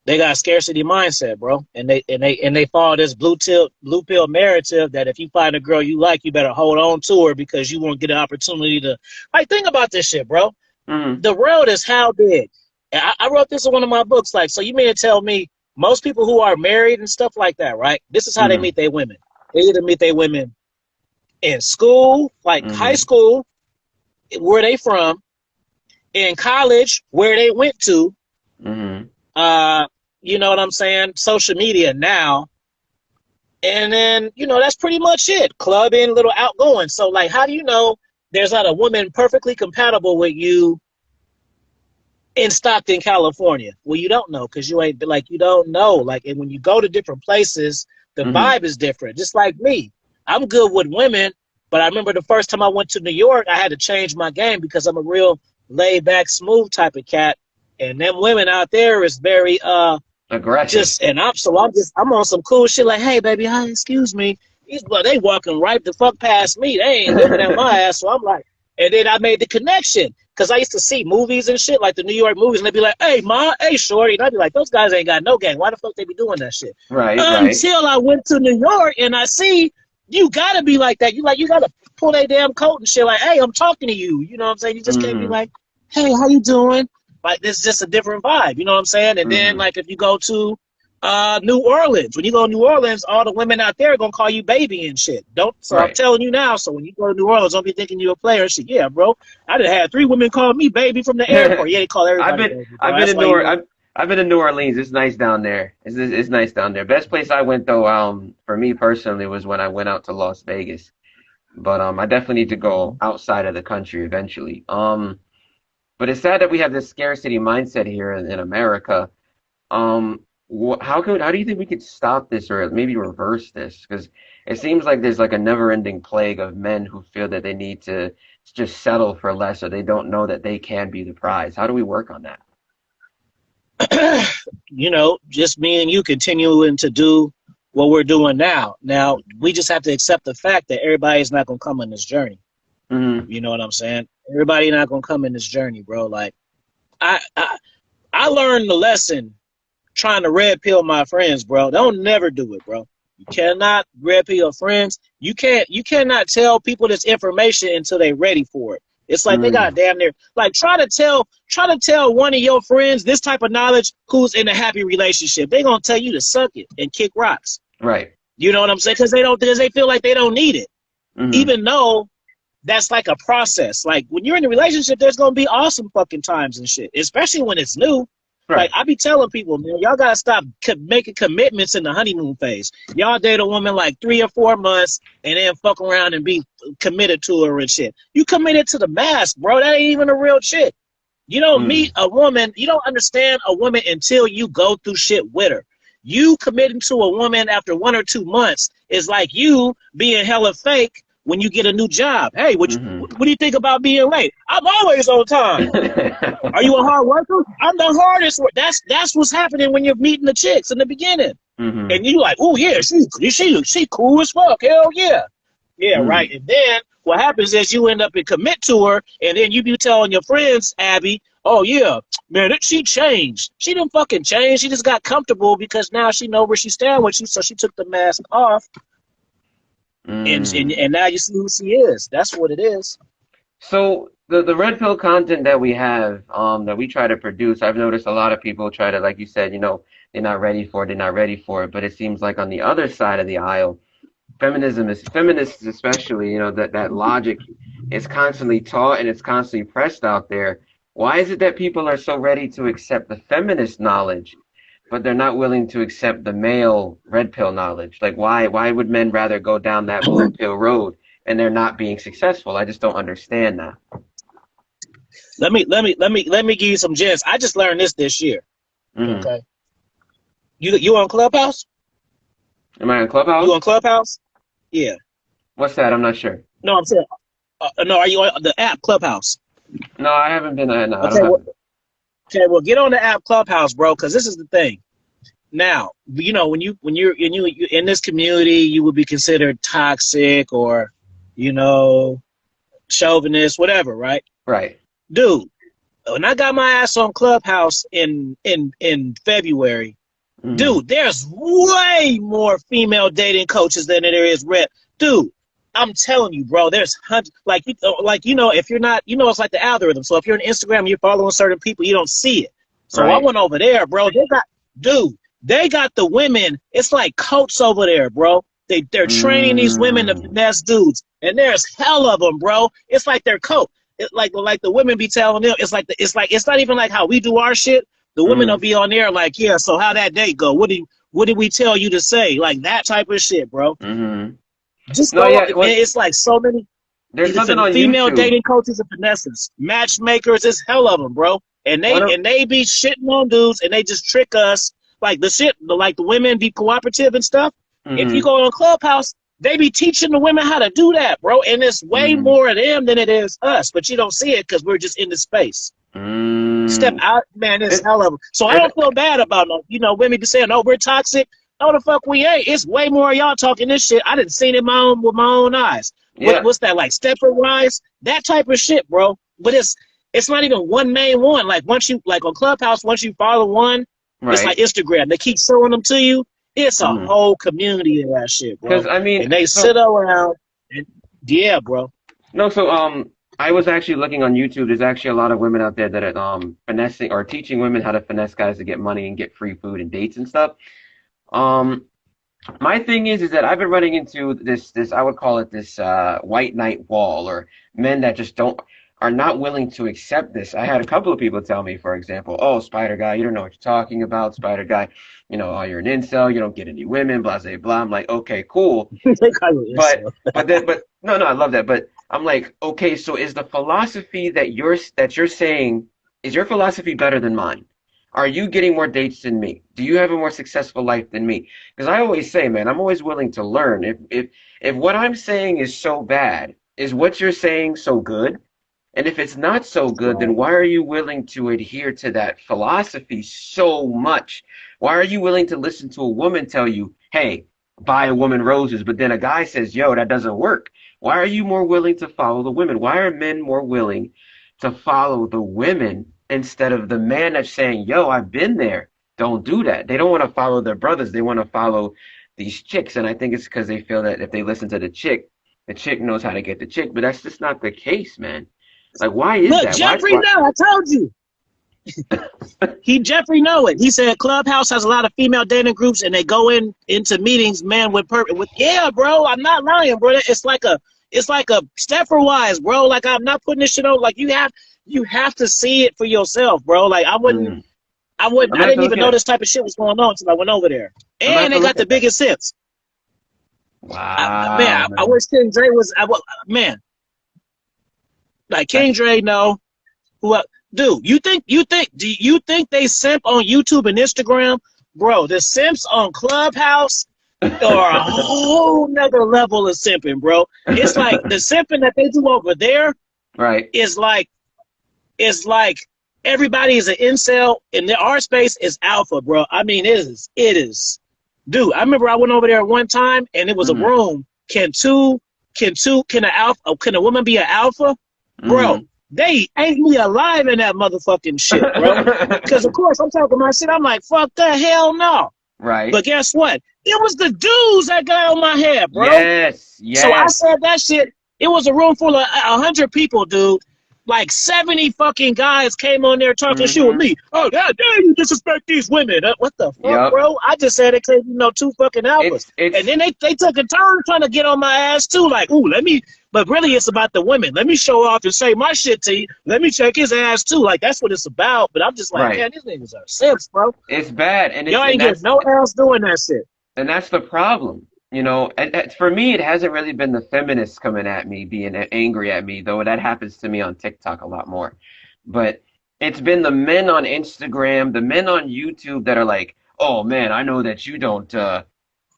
S2: they got a scarcity mindset, bro, and they follow this blue pill narrative that if you find a girl you like, you better hold on to her because you won't get an opportunity to. Like, think about this shit, bro.
S1: Mm-hmm.
S2: The world is how big. I wrote this in one of my books. Like, so you mean to tell me most people who are married and stuff like that, right? This is how they
S1: Mm-hmm.
S2: meet their women. They either meet their women in school, like high
S1: Mm-hmm.
S2: school, where they from, in college, where they went to.
S1: Mm-hmm.
S2: Uh, you know what I'm saying? Social media now, and then that's pretty much it. Clubbing, little outgoing. So, like, how do you know there's not a woman perfectly compatible with you in Stockton, California? Well, you don't know because you don't know. Like, and when you go to different places, the
S1: Mm-hmm.
S2: vibe is different. Just like me, I'm good with women, but I remember the first time I went to New York, I had to change my game because I'm a real laid back, smooth type of cat, and them women out there is very
S1: Aggressive.
S2: just and I'm on some cool shit like, hey baby, hi, excuse me. They walking right the fuck past me. They ain't looking at my ass. So I'm like, and then I made the connection because I used to see movies and shit like the New York movies, and they'd be like, hey ma, hey shorty, and I'd be like, those guys ain't got no game. Why the fuck they be doing that shit?
S1: Right. Right.
S2: Until I went to New York and I see you gotta be like that. You gotta pull their damn coat and shit like, hey, I'm talking to you. You know what I'm saying? You just can't be
S1: Mm-hmm.
S2: like, hey, how you doing? Like, this is just a different vibe. You know what I'm saying? And then,
S1: Mm-hmm.
S2: like, if you go to New Orleans, when you go to New Orleans, all the women out there are gonna call you baby and shit. Don't. So I'm
S1: Right.
S2: telling you now. So when you go to New Orleans, don't be thinking you're a player and shit. Yeah, bro. I done had 3 women call me baby from the airport. Yeah, they call
S1: I've
S2: everybody
S1: been
S2: baby,
S1: I've
S2: bro.
S1: been
S2: That's
S1: in
S2: why you know.
S1: I've been in New Orleans. It's nice down there. It's nice down there. Best place I went though, for me personally was when I went out to Las Vegas. But I definitely need to go outside of the country eventually. But it's sad that we have this scarcity mindset here in America. How do you think we could stop this or maybe reverse this? Because it seems like there's like a never-ending plague of men who feel that they need to just settle for less or they don't know that they can be the prize. How do we work on that?
S2: Just me and you continuing to do what we're doing now. Now we just have to accept the fact that everybody's not gonna come on this journey.
S1: Hmm.
S2: You know what I'm saying? Everybody not gonna come in this journey, bro. Like, I learned the lesson trying to red pill my friends, bro. Don't never do it, bro. You cannot red pill your friends. You cannot tell people this information until they're ready for it. It's like they got
S1: Hmm.
S2: damn near like try to tell one of your friends this type of knowledge who's in a happy relationship. They gonna tell you to suck it and kick rocks.
S1: Right.
S2: You know what I'm saying? Because they feel like they don't need it,
S1: Hmm.
S2: even though that's like a process. Like when you're in a relationship, there's gonna be awesome fucking times and shit, especially when it's new. Like
S1: Right.
S2: I be telling people, man, y'all gotta stop making commitments in the honeymoon phase. Y'all date a woman like 3 or 4 months and then fuck around and be committed to her and shit. You committed to the mask, bro. That ain't even a real shit. You don't meet
S1: Mm.
S2: a woman, you don't understand a woman until you go through shit with her. You committing to a woman after 1 or 2 months is like you being hella fake when you get a new job. Hey,
S1: Hmm.
S2: what do you think about being late? I'm always on time. Are you a hard worker? I'm the hardest. That's what's happening when you're meeting the chicks in the beginning,
S1: Hmm.
S2: and you like, oh yeah, she cool as fuck. Hell yeah, yeah, right.
S1: Mm.
S2: And then what happens is you end up and commit to her, and then you be telling your friends, Abby, oh yeah, man, she changed. She didn't fucking change. She just got comfortable because now she know where she stand with you, so she took the mask off, and
S1: Mm.
S2: now you see who she is. That's what it is.
S1: So the red pill content that we have, that we try to produce, I've noticed a lot of people try to, like you said, they're not ready for it, they're not ready for it. But it seems like on the other side of the aisle, feminists especially, that logic is constantly taught and it's constantly pressed out there. Why is it that people are so ready to accept the feminist knowledge, but they're not willing to accept the male red pill knowledge. Like why would men rather go down that blue pill road and they're not being successful? I just don't understand that.
S2: Let me give you some gems. I just learned this year.
S1: Hmm.
S2: Okay. You on Clubhouse?
S1: Am I on
S2: You
S1: Clubhouse?
S2: on Clubhouse? Yeah.
S1: What's that? I'm not sure.
S2: No, I'm saying. No, are you on the app Clubhouse?
S1: No, I haven't been. No, I don't
S2: Okay.
S1: have.
S2: Well, get on the app Clubhouse, bro, because this is the thing. Now, when you're in this community, you would be considered toxic or, you know, chauvinist, whatever, right?
S1: Right.
S2: Dude, when I got my ass on Clubhouse in February,
S1: Hmm.
S2: dude, there's way more female dating coaches than there is red. Dude, I'm telling you, bro, there's hundreds. If you're not, it's like the algorithm. So if you're on Instagram, you're following certain people, you don't see it. So I
S1: Right.
S2: went over there, bro. They got the women. It's like coats over there, bro. They're training these women to
S1: Mm.
S2: finesse dudes, and there's hell of them, bro. It's like their coat. Like the women be telling them, it's not even like how we do our shit. The women will
S1: Mm.
S2: be on there like, yeah, so how that date go? What did we tell you to say? Like that type of shit, bro.
S1: Hmm.
S2: Just
S1: No,
S2: go.
S1: yeah. What?
S2: It's like so many
S1: There's something on
S2: female
S1: YouTube.
S2: dating coaches and finesses, matchmakers. It's hell of them, bro. And
S1: One
S2: they
S1: of.
S2: and they be shitting on dudes, and they just trick us. Like the women be cooperative and stuff. If you
S1: Hmm.
S2: go on Clubhouse, they be teaching the women how to do that, bro. And it's way
S1: Hmm.
S2: more of them than it is us, but you don't see it because we're just in the space. Step
S1: Mm.
S2: out, man, it's
S1: And,
S2: hell of them. So I
S1: and
S2: don't feel bad about no, women be saying, "Oh, we're toxic." No, the fuck we ain't. It's way more of y'all talking this shit. I didn't seen it with my own eyes.
S1: yeah.
S2: What's that like? Stepford Rise, that type of shit, bro. But it's not even one main one. Like once you like on Clubhouse, once you follow one, it's like
S1: Right.
S2: Instagram. They keep showing them to you. It's a
S1: Mm.
S2: whole community of that shit,
S1: Because
S2: bro.
S1: I mean,
S2: And they sit
S1: so
S2: around and yeah, bro.
S1: no, so I was actually looking on YouTube. There's actually a lot of women out there that are finessing or teaching women how to finesse guys to get money and get free food and dates and stuff. Um, my thing is that I've been running into this I would call it this white knight wall, or men that just don't are not willing to accept this. I had a couple of people tell me, for example, "Oh, Spider Guy, you don't know what you're talking about, Spider Guy. Oh, you're an incel. You don't get any women, blah blah blah." I'm like, okay, cool.
S2: They call you
S1: But
S2: incel.
S1: but no, I love that. But I'm like, okay, so is the philosophy that you're saying, is your philosophy better than mine? Are you getting more dates than me? Do you have a more successful life than me? Because I always say, man, I'm always willing to learn. If what I'm saying is so bad, is what you're saying so good? And if it's not so good, then
S2: Right.
S1: why are you willing to adhere to that philosophy so much? Why are you willing to listen to a woman tell you, hey, buy a woman roses, but then a guy says, yo, that doesn't work? Why are you more willing to follow the women? Why are men more willing to follow the women instead of the man that's saying, yo, I've been there? Don't do that. They don't want to follow their brothers. They want to follow these chicks. And I think it's because they feel that if they listen to the chick knows how to get the chick. But that's just not the case, man. Like, why is
S2: Look,
S1: that? Why?
S2: Jeffrey,
S1: Why?
S2: no, I told you. Jeffrey know it. He said Clubhouse has a lot of female dating groups, and they go into meetings, man, with yeah, bro. I'm not lying, bro. It's like a Stepford Wise, bro. Like I'm not putting this shit on. Like you have to see it for yourself, bro. Like I wouldn't,
S1: Mm.
S2: I wouldn't,
S1: I'm
S2: I
S1: gonna have to
S2: didn't
S1: look
S2: even
S1: at
S2: know
S1: it.
S2: this type of shit was going on until I went over there.
S1: I'm gonna have
S2: And
S1: to
S2: they
S1: look
S2: got the
S1: at that.
S2: biggest hips.
S1: Wow,
S2: I
S1: man.
S2: wish King Dre was. Man, like King
S1: That's
S2: Dre, no. Who, dude? Do you think they simp on YouTube and Instagram, bro? The simps on Clubhouse are a whole nother level of simping, bro. It's like the simping that they do over there
S1: right.
S2: is like everybody is an incel, and the our space is alpha, bro. I mean, it is. Dude, I remember I went over there one time, and it was a
S1: Mm-hmm.
S2: room. Can a woman be an alpha, bro?
S1: Mm-hmm.
S2: They ate me alive in that motherfucking shit, bro. Because of course I'm talking my shit. I'm like, fuck the hell no.
S1: Right.
S2: But guess what? It was the dudes that got on my head, bro.
S1: Yes.
S2: So I
S1: Yes.
S2: said that shit. It was a room full of 100 people, dude. Like 70 fucking guys came on there talking shit with
S1: Mm-hmm.
S2: me. Oh, how dare you disrespect these women? What the fuck,
S1: Yep.
S2: bro? I just said it because, two fucking alphas. And
S1: It's
S2: then they took a turn trying to get on my ass too. Like, ooh, let me, but really it's about the women. Let me show off and say my shit to you. Let me check his ass too. Like, that's what it's about. But I'm just like,
S1: right.
S2: damn, these niggas are simps, bro.
S1: It's bad, and
S2: Y'all ain't getting no ass doing that shit.
S1: that's the problem. And for me, it hasn't really been the feminists coming at me, being angry at me, though that happens to me on TikTok a lot more. But it's been the men on Instagram, the men on YouTube that are like, "Oh man, I know that you don't. I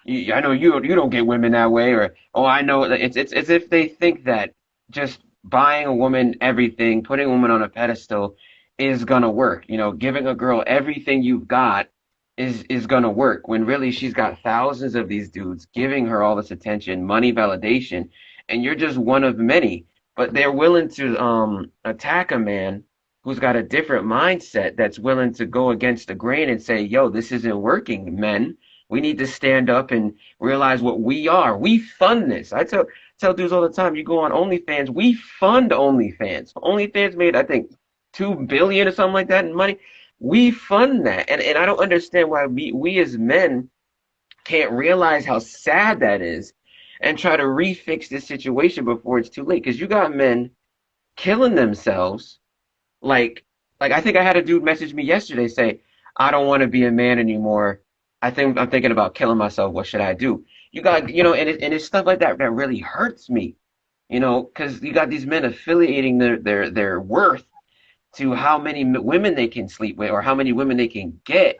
S1: know you don't get women that way," or "Oh, I know." It's as if they think that just buying a woman everything, putting a woman on a pedestal, is gonna work. Giving a girl everything you've got is gonna work when really she's got thousands of these dudes giving her all this attention, money, validation, and you're just one of many. But they're willing to attack a man who's got a different mindset that's willing to go against the grain and say, "Yo, this isn't working, men. We need to stand up and realize what we are. We fund this." I tell dudes all the time, you go on OnlyFans, we fund OnlyFans. OnlyFans made, I think, 2 billion or something like that in money. We fund that. And I don't understand why we as men can't realize how sad that is and try to refix this situation before it's too late. Because you got men killing themselves. Like I think I had a dude message me yesterday say, "I don't want to be a man anymore. I'm thinking about killing myself. What should I do?" You got, and it's stuff like that that really hurts me, because you got these men affiliating their worth to how many women they can sleep with or how many women they can get,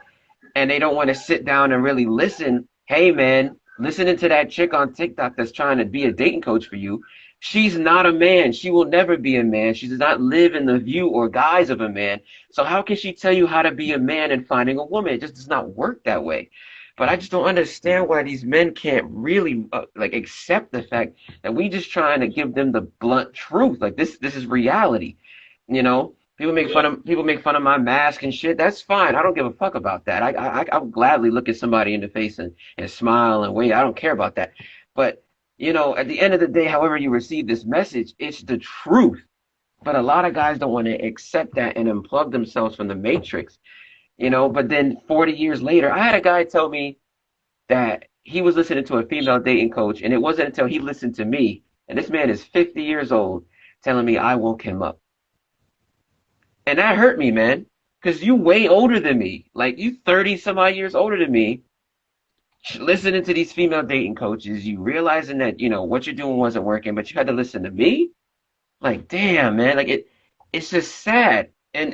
S1: and they don't want to sit down and really listen. Hey, man, listening to that chick on TikTok that's trying to be a dating coach for you. She's not a man. She will never be a man. She does not live in the view or guise of a man. So how can she tell you how to be a man and finding a woman? It just does not work that way. But I just don't understand why these men can't really like accept the fact that we just trying to give them the blunt truth. Like this is reality. You know, people make fun of my mask and shit. That's fine. I don't give a fuck about that. I'll gladly look at somebody in the face and smile and wait. I don't care about that. But at the end of the day, however you receive this message, it's the truth. But a lot of guys don't want to accept that and unplug themselves from the matrix. But then 40 years later, I had a guy tell me that he was listening to a female dating coach, and it wasn't until he listened to me, and this man is 50 years old, telling me I woke him up. And that hurt me, man, because you way older than me. Like, you 30 some odd years older than me, listening to these female dating coaches, you realizing that, what you're doing wasn't working, but you had to listen to me? Like, damn, man, like it's just sad. And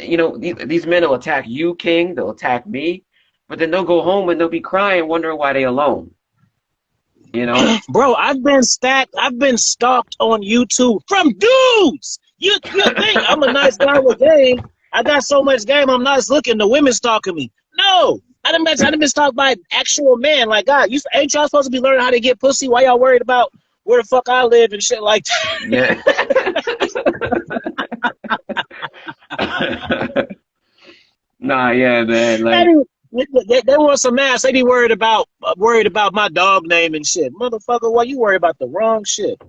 S1: these men will attack you, King. They'll attack me, but then they'll go home and they'll be crying, wondering why they alone. You know?
S2: Bro, I've been stalked on YouTube from dudes. You think I'm a nice guy with game? I got so much game. I'm nice looking. The women stalking me. No, I done been stalked by actual men. Like, God, ain't y'all supposed to be learning how to get pussy? Why y'all worried about where the fuck I live and shit like
S1: that? Yeah. Nah, yeah, man. Like,
S2: they want some ass. They be worried about my dog name and shit. Motherfucker, why you worry about the wrong shit?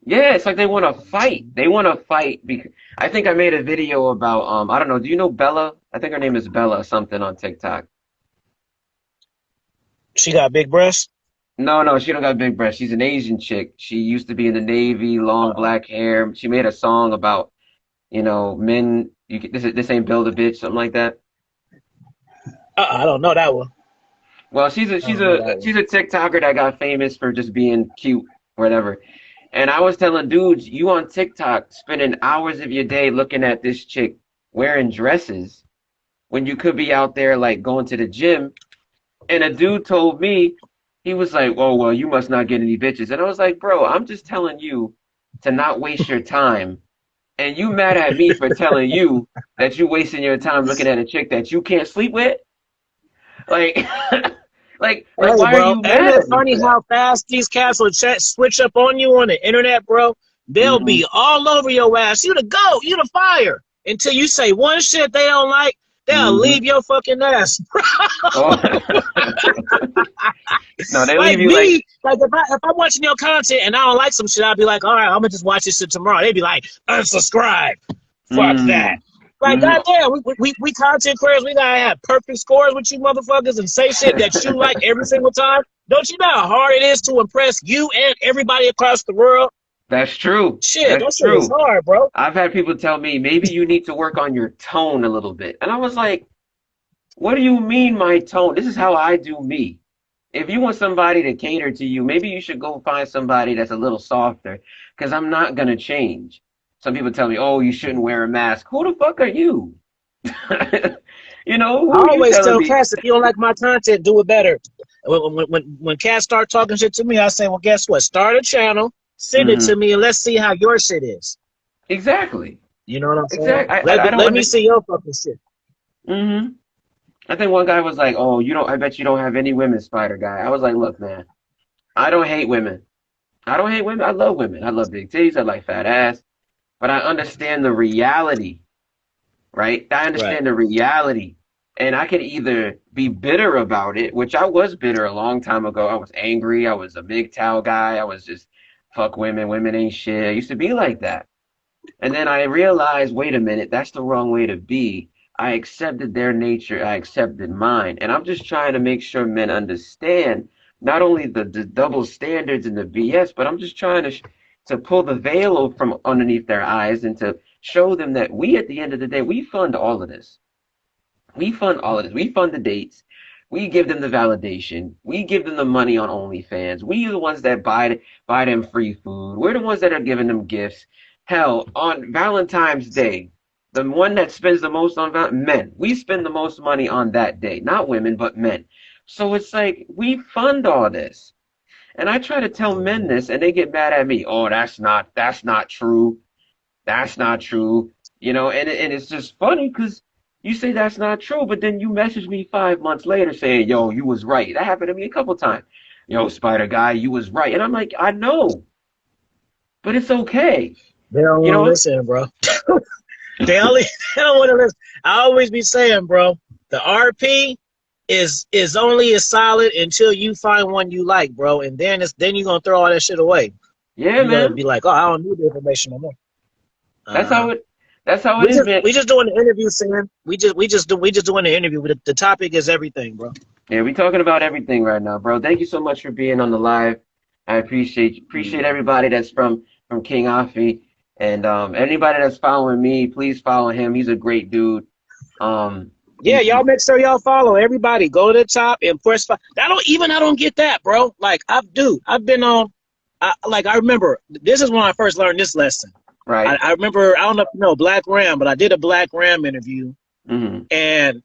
S1: yeah, it's like they want to fight. They want to fight because I think I made a video about I don't know. Do you know Bella? I think her name is Bella something on TikTok.
S2: She got big breasts.
S1: No, she don't got big breasts. She's an Asian chick. She used to be in the Navy, long black hair. She made a song about men. This ain't build a bitch, something like that.
S2: I don't know that one.
S1: Well, she's a TikToker that got famous for just being cute, whatever. And I was telling dudes, you on TikTok spending hours of your day looking at this chick wearing dresses when you could be out there like going to the gym. And a dude told me, he was like, "Oh, well, you must not get any bitches." And I was like, "Bro, I'm just telling you to not waste your time. And you mad at me for telling you that you wasting your time looking at a chick that you can't sleep with? Like, like why
S2: bro,
S1: are you
S2: ain't
S1: mad
S2: it
S1: at me
S2: funny
S1: for that?"
S2: how fast these cats will switch up on you on the internet, bro? They'll
S1: Hmm.
S2: be all over your ass. You the goat, you the fire. Until you say one shit they don't like, they'll
S1: Hmm.
S2: leave your fucking ass.
S1: Oh. No, they
S2: Like
S1: leave you like,
S2: me, like if I'm watching your content and I don't like some shit, I'll be like, all right, I'm gonna just watch this shit tomorrow. They'd be like, unsubscribe. Fuck that. Like,
S1: Mm,
S2: goddamn, we content creators, we gotta have perfect scores with you motherfuckers and say shit that you like every single time. Don't you know how hard it is to impress you and everybody across the world?
S1: that's true.
S2: Shit,
S1: That's
S2: that shit is
S1: true.
S2: hard, bro.
S1: I've had people tell me maybe you need to work on your tone a little bit. And I was like, what do you mean my tone? This is how I do me. If you want somebody to cater to you, maybe you should go find somebody that's a little softer because I'm not going to change. Some people tell me, oh, you shouldn't wear a mask. Who the fuck are you?
S2: I
S1: Who are you
S2: always
S1: telling
S2: tell
S1: me?
S2: cats, if you don't like my content, do it better. When cats start talking shit to me, I say, well, guess what? Start a channel, send it to
S1: Hmm.
S2: me, and let's see how your shit is.
S1: Exactly.
S2: You know what I'm saying?
S1: Exactly. I don't
S2: Let me see
S1: understand.
S2: your fucking shit.
S1: Hmm. I think one guy was like, oh, you don't, I bet you don't have any women, Spider Guy. I was like, look, man, I don't hate women. I don't hate women. I love women. I love big titties. I like fat ass. But I understand the reality, right? I
S2: Right.
S1: understand the reality. And I can either be bitter about it, which I was bitter a long time ago. I was angry. I was a MGTOW guy. I was just fuck women. Women ain't shit. I used to be like that. And then I realized, wait a minute, that's the wrong way to be. I accepted their nature. I accepted mine. And I'm just trying to make sure men understand not only the double standards and the BS, but I'm just trying to pull the veil from underneath their eyes and to show them that we, at the end of the day, we fund all of this. We fund all of this. We fund the dates. We give them the validation. We give them the money on OnlyFans. We are the ones that buy them free food. We're the ones that are giving them gifts. Hell, on Valentine's Day, the one that spends the most on men. We spend the most money on that day, not women, but men. So it's like we fund all this. And I try to tell men
S2: Mhm.
S1: this, and they get mad at me. Oh, that's not true. That's not true. And it's just funny because you say that's not true, but then you message me 5 months later saying, yo, you was right. That happened to me a couple times. Yo, Spider Guy, you was right. And I'm like, I know, but it's okay.
S2: They don't
S1: You
S2: want to
S1: know?
S2: listen, bro. They only they don't want to listen. I always be saying, bro, the RP is only as solid until you find one you like, bro, and then you're gonna throw all that shit away.
S1: Yeah,
S2: You're gonna
S1: man.
S2: be like, oh, I don't need the information no more.
S1: That's
S2: Uh huh.
S1: how it that's how it is, man.
S2: We just doing the interview, Sam. We just doing the interview. The topic is everything, bro.
S1: Yeah, we talking about everything right now, bro. Thank you so much for being on the live. I appreciate
S2: Mhm.
S1: everybody that's from King Afi. And anybody that's following me, please follow him. He's a great dude.
S2: Yeah,
S1: He's
S2: y'all make sure y'all follow everybody. Go to the top and press. I don't get that, bro. Like I've been on. I remember this is when I first learned this lesson.
S1: right.
S2: I remember. I don't know if you know Black Ram, but I did a Black Ram interview,
S1: Hmm.
S2: and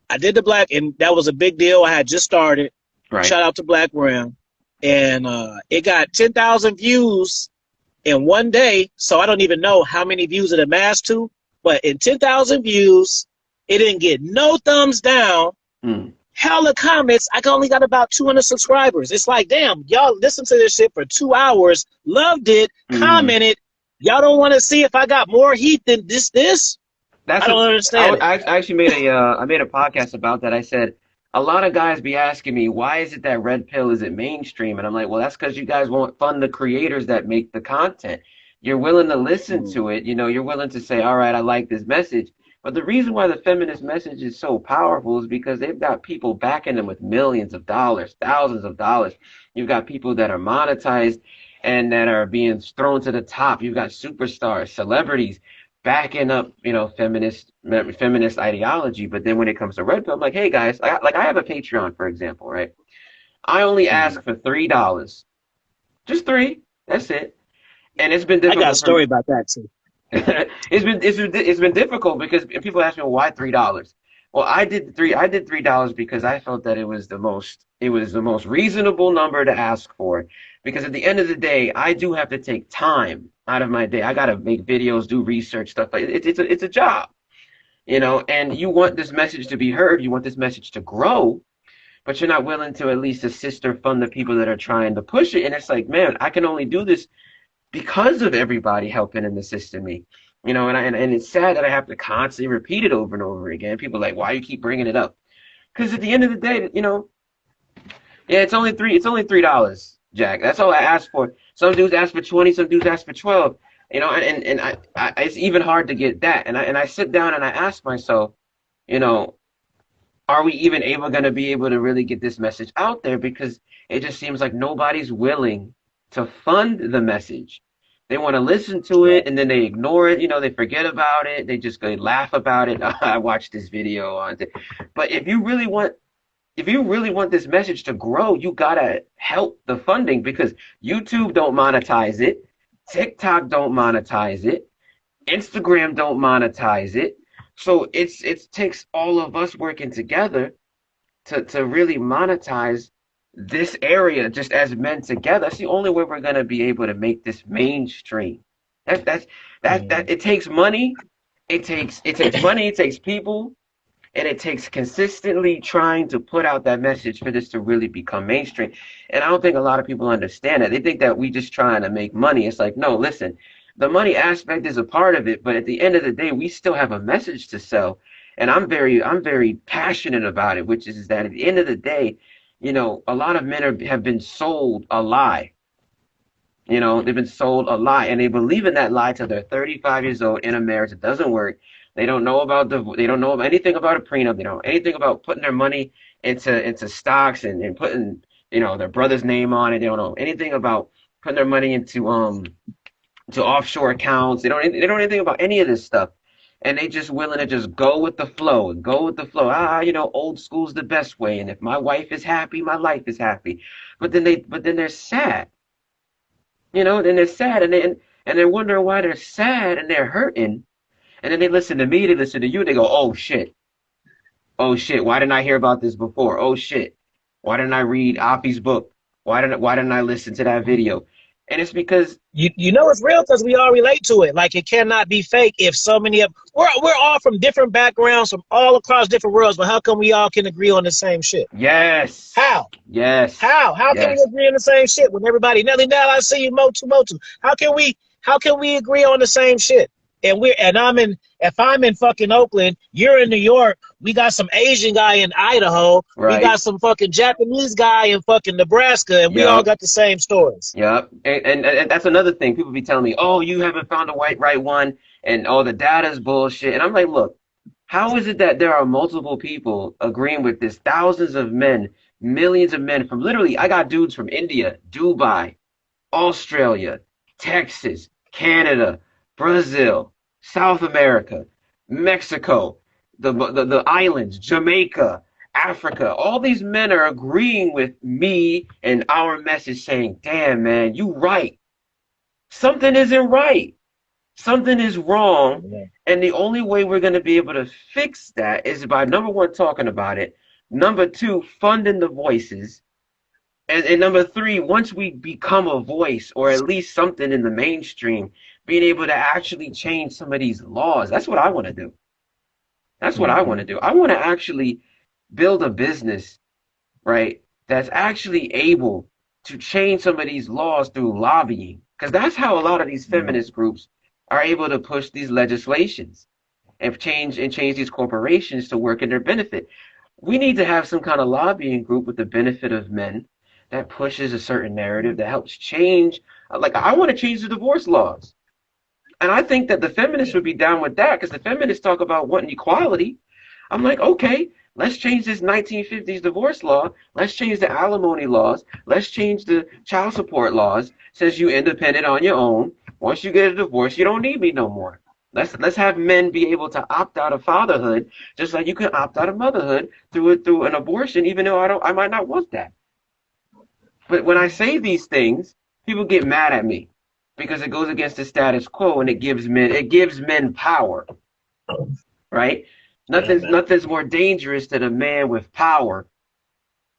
S2: I did the Black, and that was a big deal. I had just started.
S1: Right.
S2: Shout out to Black Ram, and it got 10,000 views in one day. So I don't even know how many views it amassed to, but in 10,000 views, it didn't get no thumbs down.
S1: Mm.
S2: Hella comments. I only got about 200 subscribers. It's like, damn, y'all listened to this shit for 2 hours, loved it,
S1: Hmm.
S2: commented. Y'all don't want to see if I got more heat than this? I
S1: That's
S2: don't
S1: what
S2: understand it.
S1: I actually made I made a podcast about that. I said a lot of guys be asking me why is it that red pill isn't mainstream, and I'm like, well, that's because you guys won't fund the creators that make the content. You're willing to listen
S2: Mm.
S1: to it, you're willing to say, all right, I like this message. But the reason why the feminist message is so powerful is because they've got people backing them with millions of dollars, thousands of dollars. You've got people that are monetized and that are being thrown to the top. You've got superstars, celebrities backing up, feminist ideology. But then when it comes to red pill, I'm like, hey guys, I have a Patreon, for example, right? I only
S2: Mhm.
S1: ask for $3, just three. That's it. And it's been
S2: I got a
S1: difficult for
S2: story about that too.
S1: it's been difficult because people ask me, well, why $3? Well, I did $3 because I felt that it was the most reasonable number to ask for, because at the end of the day I do have to take time out of my day. I got to make videos, do research stuff. Like it's a job, and you want this message to be heard, you want this message to grow, but you're not willing to at least assist or fund the people that are trying to push it. And it's like, man, I can only do this because of everybody helping and assisting me. And it's sad that I have to constantly repeat it over and over again. People are like, why you keep bringing it up? Because at the end of the day, yeah, it's only $3, Jack. That's all I asked for. Some dudes ask for 20, some dudes ask for 12. And it's even hard to get that. And I sit down and I ask myself, you know, are we even going to be able to really get this message out there? Because it just seems like nobody's willing to fund the message. They want to listen to
S2: Right.
S1: it and then they ignore it. They forget about it. They just go laugh about it. I watched this video on it. But if you really want this message to grow, you gotta help the funding because YouTube don't monetize it, TikTok don't monetize it, Instagram don't monetize it. So it takes all of us working together to really monetize this area just as men together. That's the only way we're gonna be able to make this mainstream. That
S2: Mhm.
S1: it takes money, it takes money, it takes people, and it takes consistently trying to put out that message for this to really become mainstream. And I don't think a lot of people understand that. They think that we just trying to make money. It's like, no, listen, the money aspect is a part of it, but at the end of the day, we still have a message to sell. And I'm very passionate about it, which is that at the end of the day, a lot of men have been sold a lie. They've been sold a lie and they believe in that lie till they're 35 years old in a marriage that doesn't work. They don't know anything about a prenup. They don't know anything about putting their money into stocks and putting, their brother's name on it. They don't know anything about putting their money to offshore accounts. They don't know anything about any of this stuff. And they just willing to just go with the flow and go with the flow. Old school's the best way. And if my wife is happy, my life is happy. But then they're sad. Then they're sad and they're wondering why they're sad and they're hurting. And then they listen to me, they listen to you, they go, oh shit, oh shit, why didn't I hear about this before? Oh shit, why didn't I read Afi's book? Why didn't I listen to that video? And it's because
S2: You know it's real because we all relate to it. Like it cannot be fake if so many of we're all from different backgrounds from all across different worlds, but how come we all can agree on the same shit?
S1: yes,
S2: How?
S1: yes,
S2: How can we
S1: yes,
S2: agree on the same shit when everybody Nelly now I see you motu motu? How can we agree on the same shit? And I'm in if I'm in fucking Oakland, you're in New York, we got some Asian guy in Idaho, we got
S1: right,
S2: some fucking Japanese guy in fucking Nebraska, and we all
S1: yup,
S2: got the same stories.
S1: yup. And that's another thing. People be telling me, oh, you haven't found a right one, and all the data's bullshit. And I'm like, look, how is it that there are multiple people agreeing with this? Thousands of men, millions of men from literally, I got dudes from India, Dubai, Australia, Texas, Canada, Brazil, South America, Mexico, the islands, Jamaica, Africa. All these men are agreeing with me and our message saying, damn, man, you right. Something isn't right. Something is wrong.
S2: Yeah.
S1: And the only way we're going to be able to fix that is by number one, talking about it. Number two, funding the voices. And number three, once we become a voice or at least something in the mainstream, being able to actually change some of these laws. That's what I want to do. That's what I want
S2: Mhm.
S1: to do. I want to actually build a business, right, that's actually able to change some of these laws through lobbying. Because that's how a lot of these
S2: Yeah.
S1: feminist groups are able to push these legislations and change these corporations to work in their benefit. We need to have some kind of lobbying group with the benefit of men that pushes a certain narrative that helps change. Like, I want to change the divorce laws. And I think that the feminists
S2: Yeah.
S1: would be down with that because the feminists talk about wanting equality. I'm like, okay, let's change this 1950s divorce law. Let's change the alimony laws. Let's change the child support laws. Says you independent on your own. Once you get a divorce, you don't need me no more. Let's have men be able to opt out of fatherhood, just like you can opt out of motherhood through an abortion, even though I might not want that. But when I say these things, people get mad at me because it goes against the status quo and it gives men power, right?
S2: Yeah,
S1: Nothing's
S2: man.
S1: nothing's more dangerous than a man with power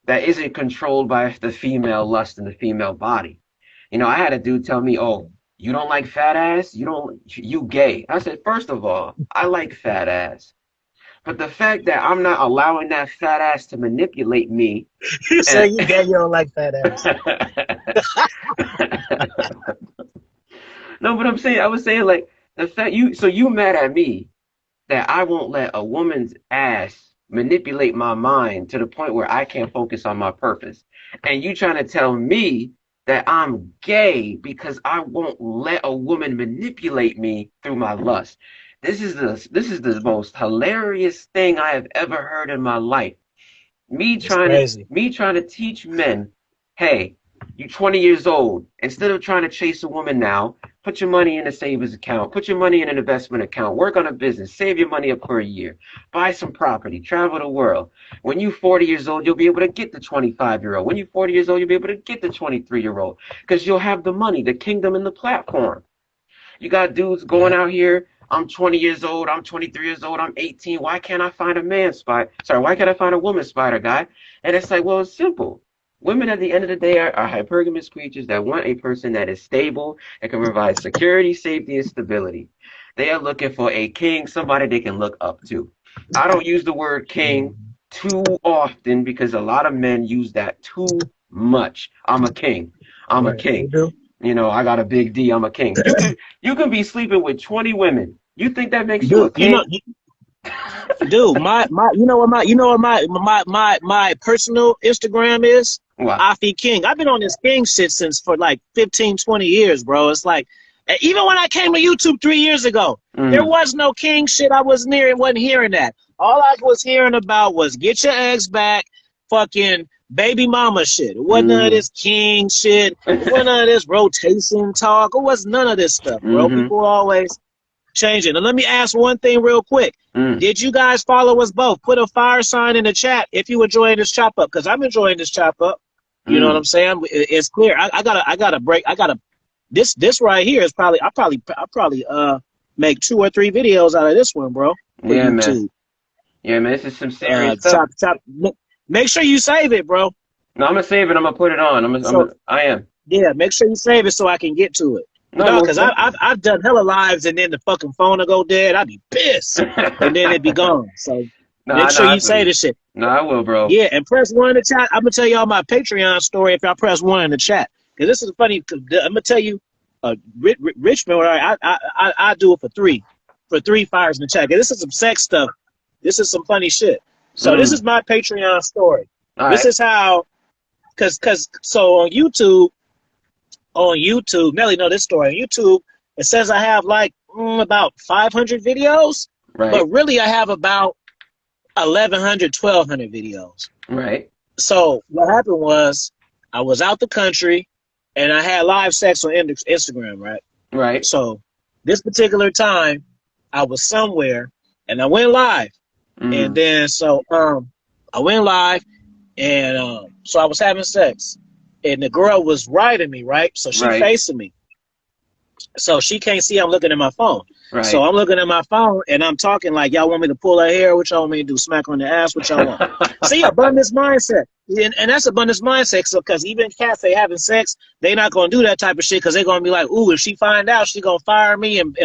S1: that isn't controlled by the female lust in the female body. I had a dude tell me, "Oh, you don't like fat ass? You gay?" I said, first of all, I like fat ass, but the fact that I'm not allowing that fat ass to manipulate me
S2: You say
S1: and
S2: you gay, you don't like fat ass.
S1: no, but I was saying like the fact you mad at me that I won't let a woman's ass manipulate my mind to the point where I can't focus on my purpose. And you trying to tell me that I'm gay because I won't let a woman manipulate me through my lust. This is the most hilarious thing I have ever heard in my life. Me
S2: It's
S1: trying to
S2: crazy.
S1: me trying to teach men, hey, you 20 years old. Instead of trying to chase a woman now, put your money in a savings account, put your money in an investment account, work on a business, save your money up for a year, buy some property, travel the world. When you 40 years old, you'll be able to get the 25-year-old. When you're 40 years old, you'll be able to get the 23-year-old because you'll have the money, the kingdom, and the platform. You got dudes going
S2: Yeah.
S1: out here. I'm 20 years old. I'm 23 years old. I'm 18. Why can't I find a man spider? Sorry, why can't I find a woman spider guy? And it's like, well, it's simple. Women at the end of the day are hypergamous creatures that want a person that is stable and can provide security, safety, and stability. They are looking for a king, somebody they can look up to. I don't use the word king
S2: Mhm.
S1: too often because a lot of men use that too much. I'm a king. I'm a
S2: Yeah, they
S1: king.
S2: do.
S1: I got a big D. I'm a king. You can be sleeping with 20 women. You think that makes you a
S2: Dude,
S1: king?
S2: dude, my personal Instagram is
S1: What?
S2: Afi King. I've been on this King shit since for like 15, 20 years, bro. It's like even when I came to YouTube 3 years ago, there
S1: Mm,
S2: was no King shit. I wasn't hearing that. All I was hearing about was get your eggs back, fucking baby mama shit. It wasn't none of
S1: mm,
S2: this King shit. It wasn't none of this rotation talk. It was none of this stuff, bro.
S1: mm-hmm,
S2: People always change it. And let me ask one thing real quick.
S1: mm,
S2: Did you guys follow us both? Put a fire sign in the chat if you enjoying this chop up, because I'm enjoying this chop up. You know what
S1: mm.
S2: I'm saying? It's clear. I gotta break. This right here is probably I probably make 2 or 3 videos out of this one, bro, for
S1: Yeah, man.
S2: YouTube.
S1: Yeah, man. This is some serious stuff.
S2: Chop. Make sure you save it, bro.
S1: No, I'm gonna save it. I'm gonna put it on.
S2: So
S1: I am.
S2: yeah, make sure you save it so I can get to it.
S1: No,
S2: No,
S1: most
S2: because I've
S1: definitely.
S2: I've done hella lives and then the fucking phone will go dead. I'd be pissed, and then it'd be gone. So make
S1: No,
S2: sure
S1: I
S2: you
S1: feel
S2: say
S1: you.
S2: this shit.
S1: No, I will, bro.
S2: Yeah, and press one in the chat. I'm gonna tell y'all my Patreon story if y'all press one in the chat. Because this is funny. Cause I'm gonna tell you, Richmond. I do it for three fires in the chat. 'Cause this is some sex stuff. This is some funny shit. So this is
S1: Mm.
S2: my Patreon story.
S1: All
S2: This
S1: right.
S2: is how, cause so on YouTube, Melly know this story. On YouTube, it says I have like about 500 videos, but
S1: Right.
S2: really I have about 1,100, 1,200 videos.
S1: Right.
S2: So what happened was I was out the country and I had live sex on Instagram, right?
S1: Right.
S2: So this particular time I was somewhere and I went live. And
S1: Mm.
S2: then I went live and so I was having sex and the girl was writing me, right? So she
S1: Right.
S2: facing me. So she can't see I'm looking at my phone. So
S1: Right.
S2: I'm looking at my phone and I'm talking like, y'all want me to pull her hair? What y'all want me to do? Smack her on the ass? What y'all want? See, abundance mindset. And that's abundance mindset. So, because even cats, they having sex, they not going to do that type of shit because they're going to be like, ooh, if she find out, she going to fire me and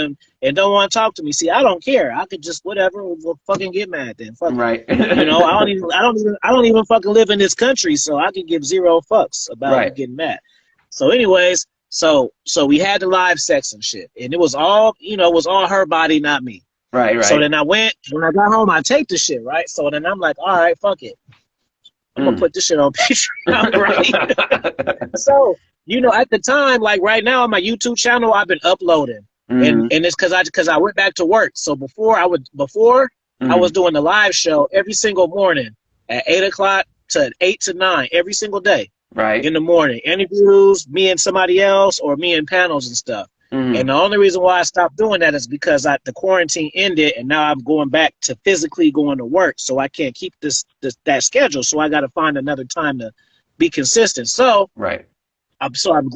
S2: don't want to talk to me. See, I don't care. I could just, whatever, we'll fucking get mad then. Fuck it.
S1: Right.
S2: You know, I don't even fucking live in this country, so I can give zero fucks about you
S1: Right.
S2: getting mad. So anyways, so we had the live sex and shit, and it was all it was all her body, not me.
S1: Right.
S2: So
S1: Right.
S2: then when I got home, I taped the shit, right? So then I'm like, all right, fuck it, I'm gonna
S1: Mm.
S2: put this shit on Patreon, right? So at the time, like right now on my YouTube channel, I've been uploading, and
S1: Mm.
S2: it's because I went back to work. So before I was
S1: Mm.
S2: doing the live show every single morning at 8 o'clock to 8 to 9 every single day
S1: Right.
S2: in the morning. Interviews, me and somebody else, or me in panels and stuff. And
S1: Mm.
S2: the only reason why I stopped doing that is because the quarantine ended, and now I'm going back to physically going to work. So I can't keep that schedule. So I got to find another time to be consistent. So
S1: Right.
S2: I'm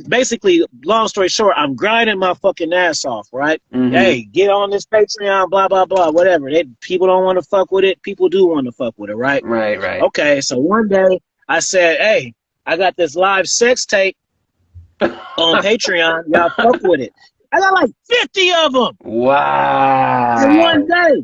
S2: basically, long story short, I'm grinding my fucking ass off, right?
S1: Mm-hmm.
S2: Hey, get on this Patreon, blah blah blah, whatever. People don't want to fuck with it. People do want to fuck with it, right?
S1: Right. Right.
S2: Okay, so one day I said, hey, I got this live sex tape on Patreon. Y'all fuck with it. I got like 50 of them in one
S1: Wow.
S2: day.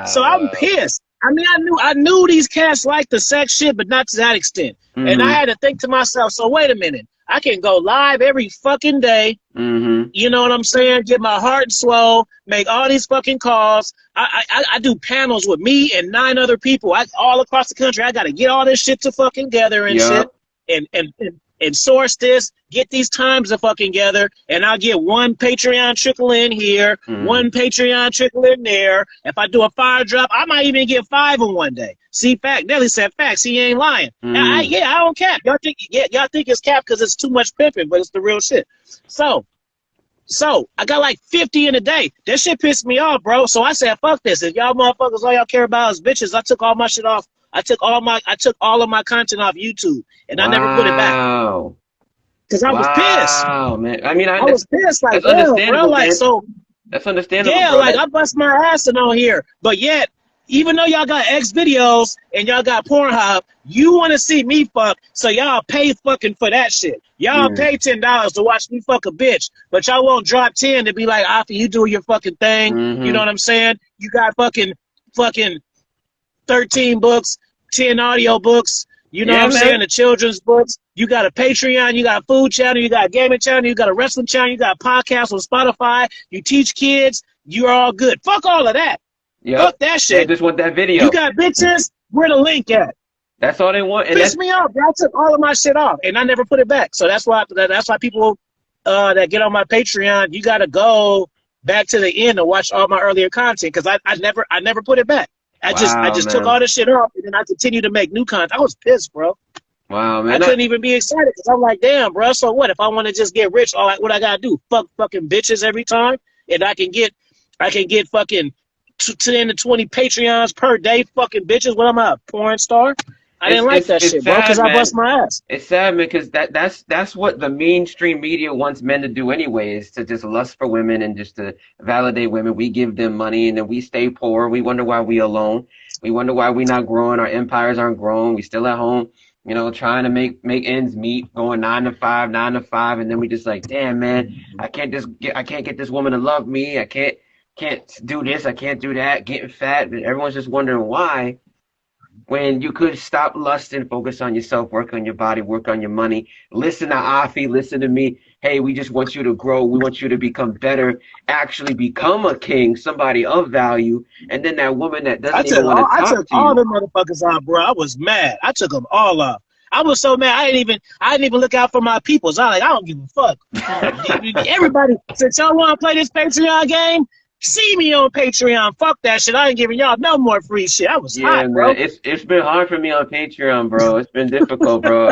S2: So
S1: Wow.
S2: I'm
S1: Wow.
S2: pissed. I mean, I knew these cats like the sex shit, but not to that extent. And I
S1: Mm-hmm.
S2: had to think to myself, so wait a minute. I can go live every fucking day.
S1: Mm-hmm.
S2: You know what I'm saying? Get my heart swole, make all these fucking calls. I do panels with me and 9 other people all across the country. I got to get all this shit to fucking together and shit.
S1: Yup.
S2: And and source this, get these times to fucking together, and I'll get one Patreon trickle in here, one Patreon trickle in there. If I do a fire drop, I might even get 5 in one day. See, Nelly said facts. He ain't lying. I don't cap. Y'all think it's cap because it's too much pimping, but it's the real shit. So I got like 50 in a day. That shit pissed me off, bro. So I said, fuck this. If y'all motherfuckers, all y'all care about is bitches, I took all my shit off. I took all of my content off YouTube, and I never put it back. Cause I was pissed.
S1: Wow, man. I mean,
S2: I was pissed. Like,
S1: that's
S2: damn,
S1: understandable,
S2: bro. Like,
S1: man.
S2: so
S1: That's understandable.
S2: yeah,
S1: bro.
S2: like I bust my ass in on here, but yet, even though y'all got X videos and y'all got Pornhub, you want to see me fuck, so y'all pay fucking for that shit. Y'all pay $10 to watch me fuck a bitch, but y'all won't drop 10 to be like, after you do your fucking thing. You know what I'm saying? You got fucking 13 books, 10 audio books. You know what I'm saying? The children's books. You got a Patreon. You got a food channel. You got a gaming channel. You got a wrestling channel. You got podcasts on Spotify. You teach kids. You're all good. Fuck all of that. Fuck that shit.
S1: They just want that video.
S2: You got bitches. Where the link at?
S1: That's all they want. And
S2: Piss me off, bro. I took all of my shit off, and I never put it back. So that's why people that get on my Patreon, you got to go back to the end and watch all my earlier content because I never put it back. I just took all this shit off, and then I continued to make new content. I was pissed, bro.
S1: Wow, man.
S2: I couldn't even be excited because I'm like, damn, bro. So what if I want to just get rich? What I gotta do? Fucking bitches every time, and I can get fucking 10 to 20 Patreons per day. Fucking bitches. What am I, a porn star? I didn't like that shit, bro, because I bust my ass.
S1: It's sad, man, because that's what the mainstream media wants men to do anyway, is to just lust for women and just to validate women. We give them money, and then we stay poor. We wonder why we alone. We wonder why we not growing. Our empires aren't growing. We still at home, you know, trying to make ends meet, going 9 to 5, and then we just like, damn, man, I can't get this woman to love me. I can't do this. I can't do that. Getting fat. And everyone's just wondering why. When you could stop lusting, focus on yourself, work on your body, work on your money. Listen to Afi, listen to me. Hey, we just want you to grow. We want you to become better, actually become a king, somebody of value. And then that woman that doesn't even want to talk to you.
S2: I took all the motherfuckers off, bro. I was mad. I took them all off. I was so mad. I didn't even look out for my peoples. I don't give a fuck. Everybody, since y'all want to play this Patreon game, see me on Patreon. Fuck that shit. I ain't giving y'all no more free shit. I was hot, bro.
S1: It's been hard for me on Patreon, bro. It's been difficult, bro.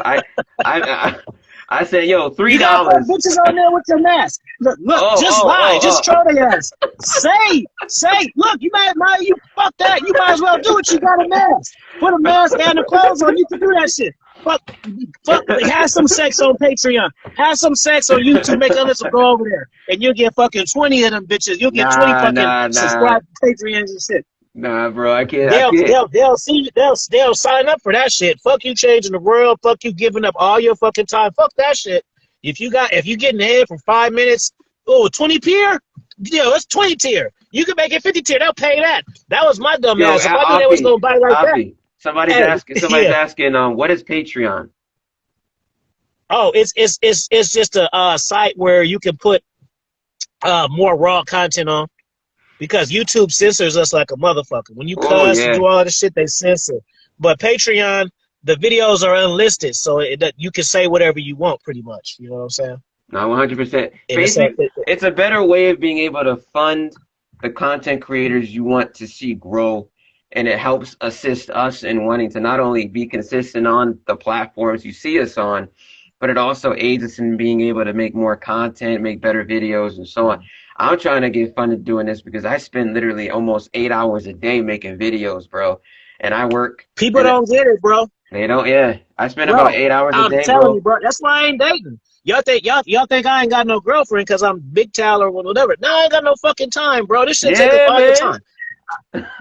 S1: I said, yo, $3.
S2: You got bitches on there with your mask. Look, just lie. Just troll their ass. Say. Look, you fuck that. You might as well do it. You got a mask. Put a mask and the clothes on. You can do that shit. Fuck. Have some sex on Patreon. Have some sex on YouTube. Make others go over there, and you'll get fucking 20 of them bitches. You'll get 20 fucking subscribe to Patreons and shit.
S1: Nah, bro, I can't.
S2: They'll sign up for that shit. Fuck you changing the world. Fuck you giving up all your fucking time. Fuck that shit. If you getting ahead for 5 minutes, 20 tier, it's 20 tier. You can make it 50 tier. They'll pay that. That was my dumb ass. If I knew they was gonna buy like that.
S1: Somebody's asking, what is Patreon?
S2: Oh, it's just a site where you can put more raw content on, because YouTube censors us like a motherfucker. When you cuss and do all this shit, they censor. But Patreon, the videos are unlisted, so you can say whatever you want, pretty much. You know what I'm saying?
S1: No, 100%. It's a better way of being able to fund the content creators you want to see grow. And it helps assist us in wanting to not only be consistent on the platforms you see us on, but it also aids us in being able to make more content, make better videos, and so on. I'm trying to get funded doing this because I spend literally almost 8 hours a day making videos, bro. And I work.
S2: People don't get it, bro.
S1: They don't, yeah. I spend about 8 hours a day,
S2: I'm telling you, bro. That's why I ain't dating. Y'all think I ain't got no girlfriend because I'm big Tal or whatever. No, I ain't got no fucking time, bro. This shit take a fucking time.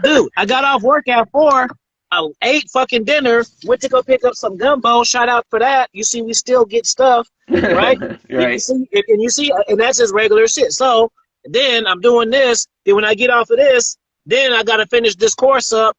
S2: Dude, I got off work at 4. I ate fucking dinner, went to go pick up some gumbo. Shout out for that. You see, we still get stuff, right?
S1: Right.
S2: You see, and that's just regular shit. So then I'm doing this. Then when I get off of this, then I got to finish this course up,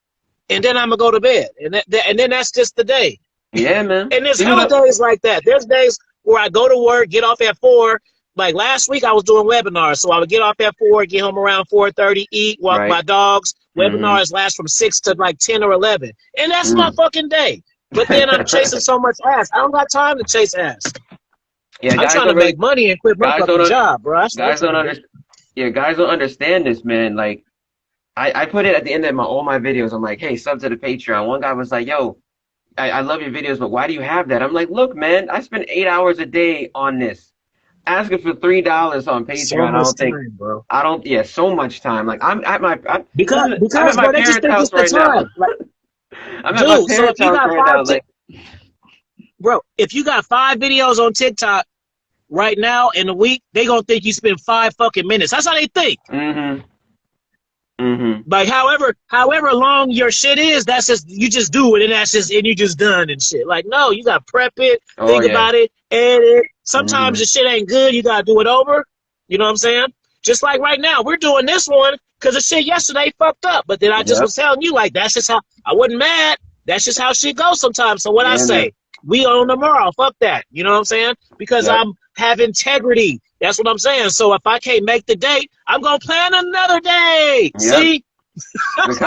S2: and then I'm going to go to bed. And then that's just the day.
S1: Yeah, man.
S2: And there's other days like that. There's days where I go to work, get off at 4. Like last week, I was doing webinars, so I would get off at 4, get home around 4:30, eat, walk my dogs. Webinars last from 6 to like 10 or 11, and that's my fucking day. But then I'm chasing so much ass. I don't got time to chase ass.
S1: Yeah,
S2: I'm
S1: guys
S2: trying to
S1: don't
S2: make
S1: really,
S2: money and quit my
S1: guys don't,
S2: fucking job, bro. That's what I'm
S1: guys don't
S2: trying to do.
S1: understand. Yeah, guys don't understand this, man. Like, I put it at the end of all my videos. I'm like, hey, sub to the Patreon. One guy was like, yo, I love your videos, but why do you have that? I'm like, look, man, I spend 8 hours a day on this. Asking for $3 on
S2: So
S1: Patreon,
S2: much time, bro.
S1: yeah, so much time. Like I'm at
S2: Because,
S1: my
S2: bro, they just
S1: parents'
S2: think it's
S1: house
S2: the
S1: right now.
S2: time. Like,
S1: I'm at my
S2: dude, so if
S1: parents'
S2: you
S1: house
S2: got
S1: right now. Like,
S2: bro, if you got 5 videos on TikTok right now in a week, they gonna think you spend 5 fucking minutes. That's how they think.
S1: mm-hmm, mm-hmm.
S2: Like however long your shit is, that's just you just do it and that's just and you just done and shit. Like no, you gotta prep it,
S1: Oh
S2: think
S1: yeah.
S2: about it, edit. Sometimes
S1: Mm-hmm.
S2: the shit ain't good, you gotta do it over. You know what I'm saying? Just like right now, we're doing this one because the shit yesterday fucked up. But then I just
S1: Yep.
S2: was telling you, like, that's just how I wasn't mad. That's just how shit goes sometimes. So what I
S1: Yeah, man.
S2: say, we on tomorrow. Fuck that. You know what I'm saying? Because
S1: Yep.
S2: I'm have integrity. That's what I'm saying. So if I can't make the date, I'm gonna plan another day.
S1: Yep.
S2: See?
S1: Because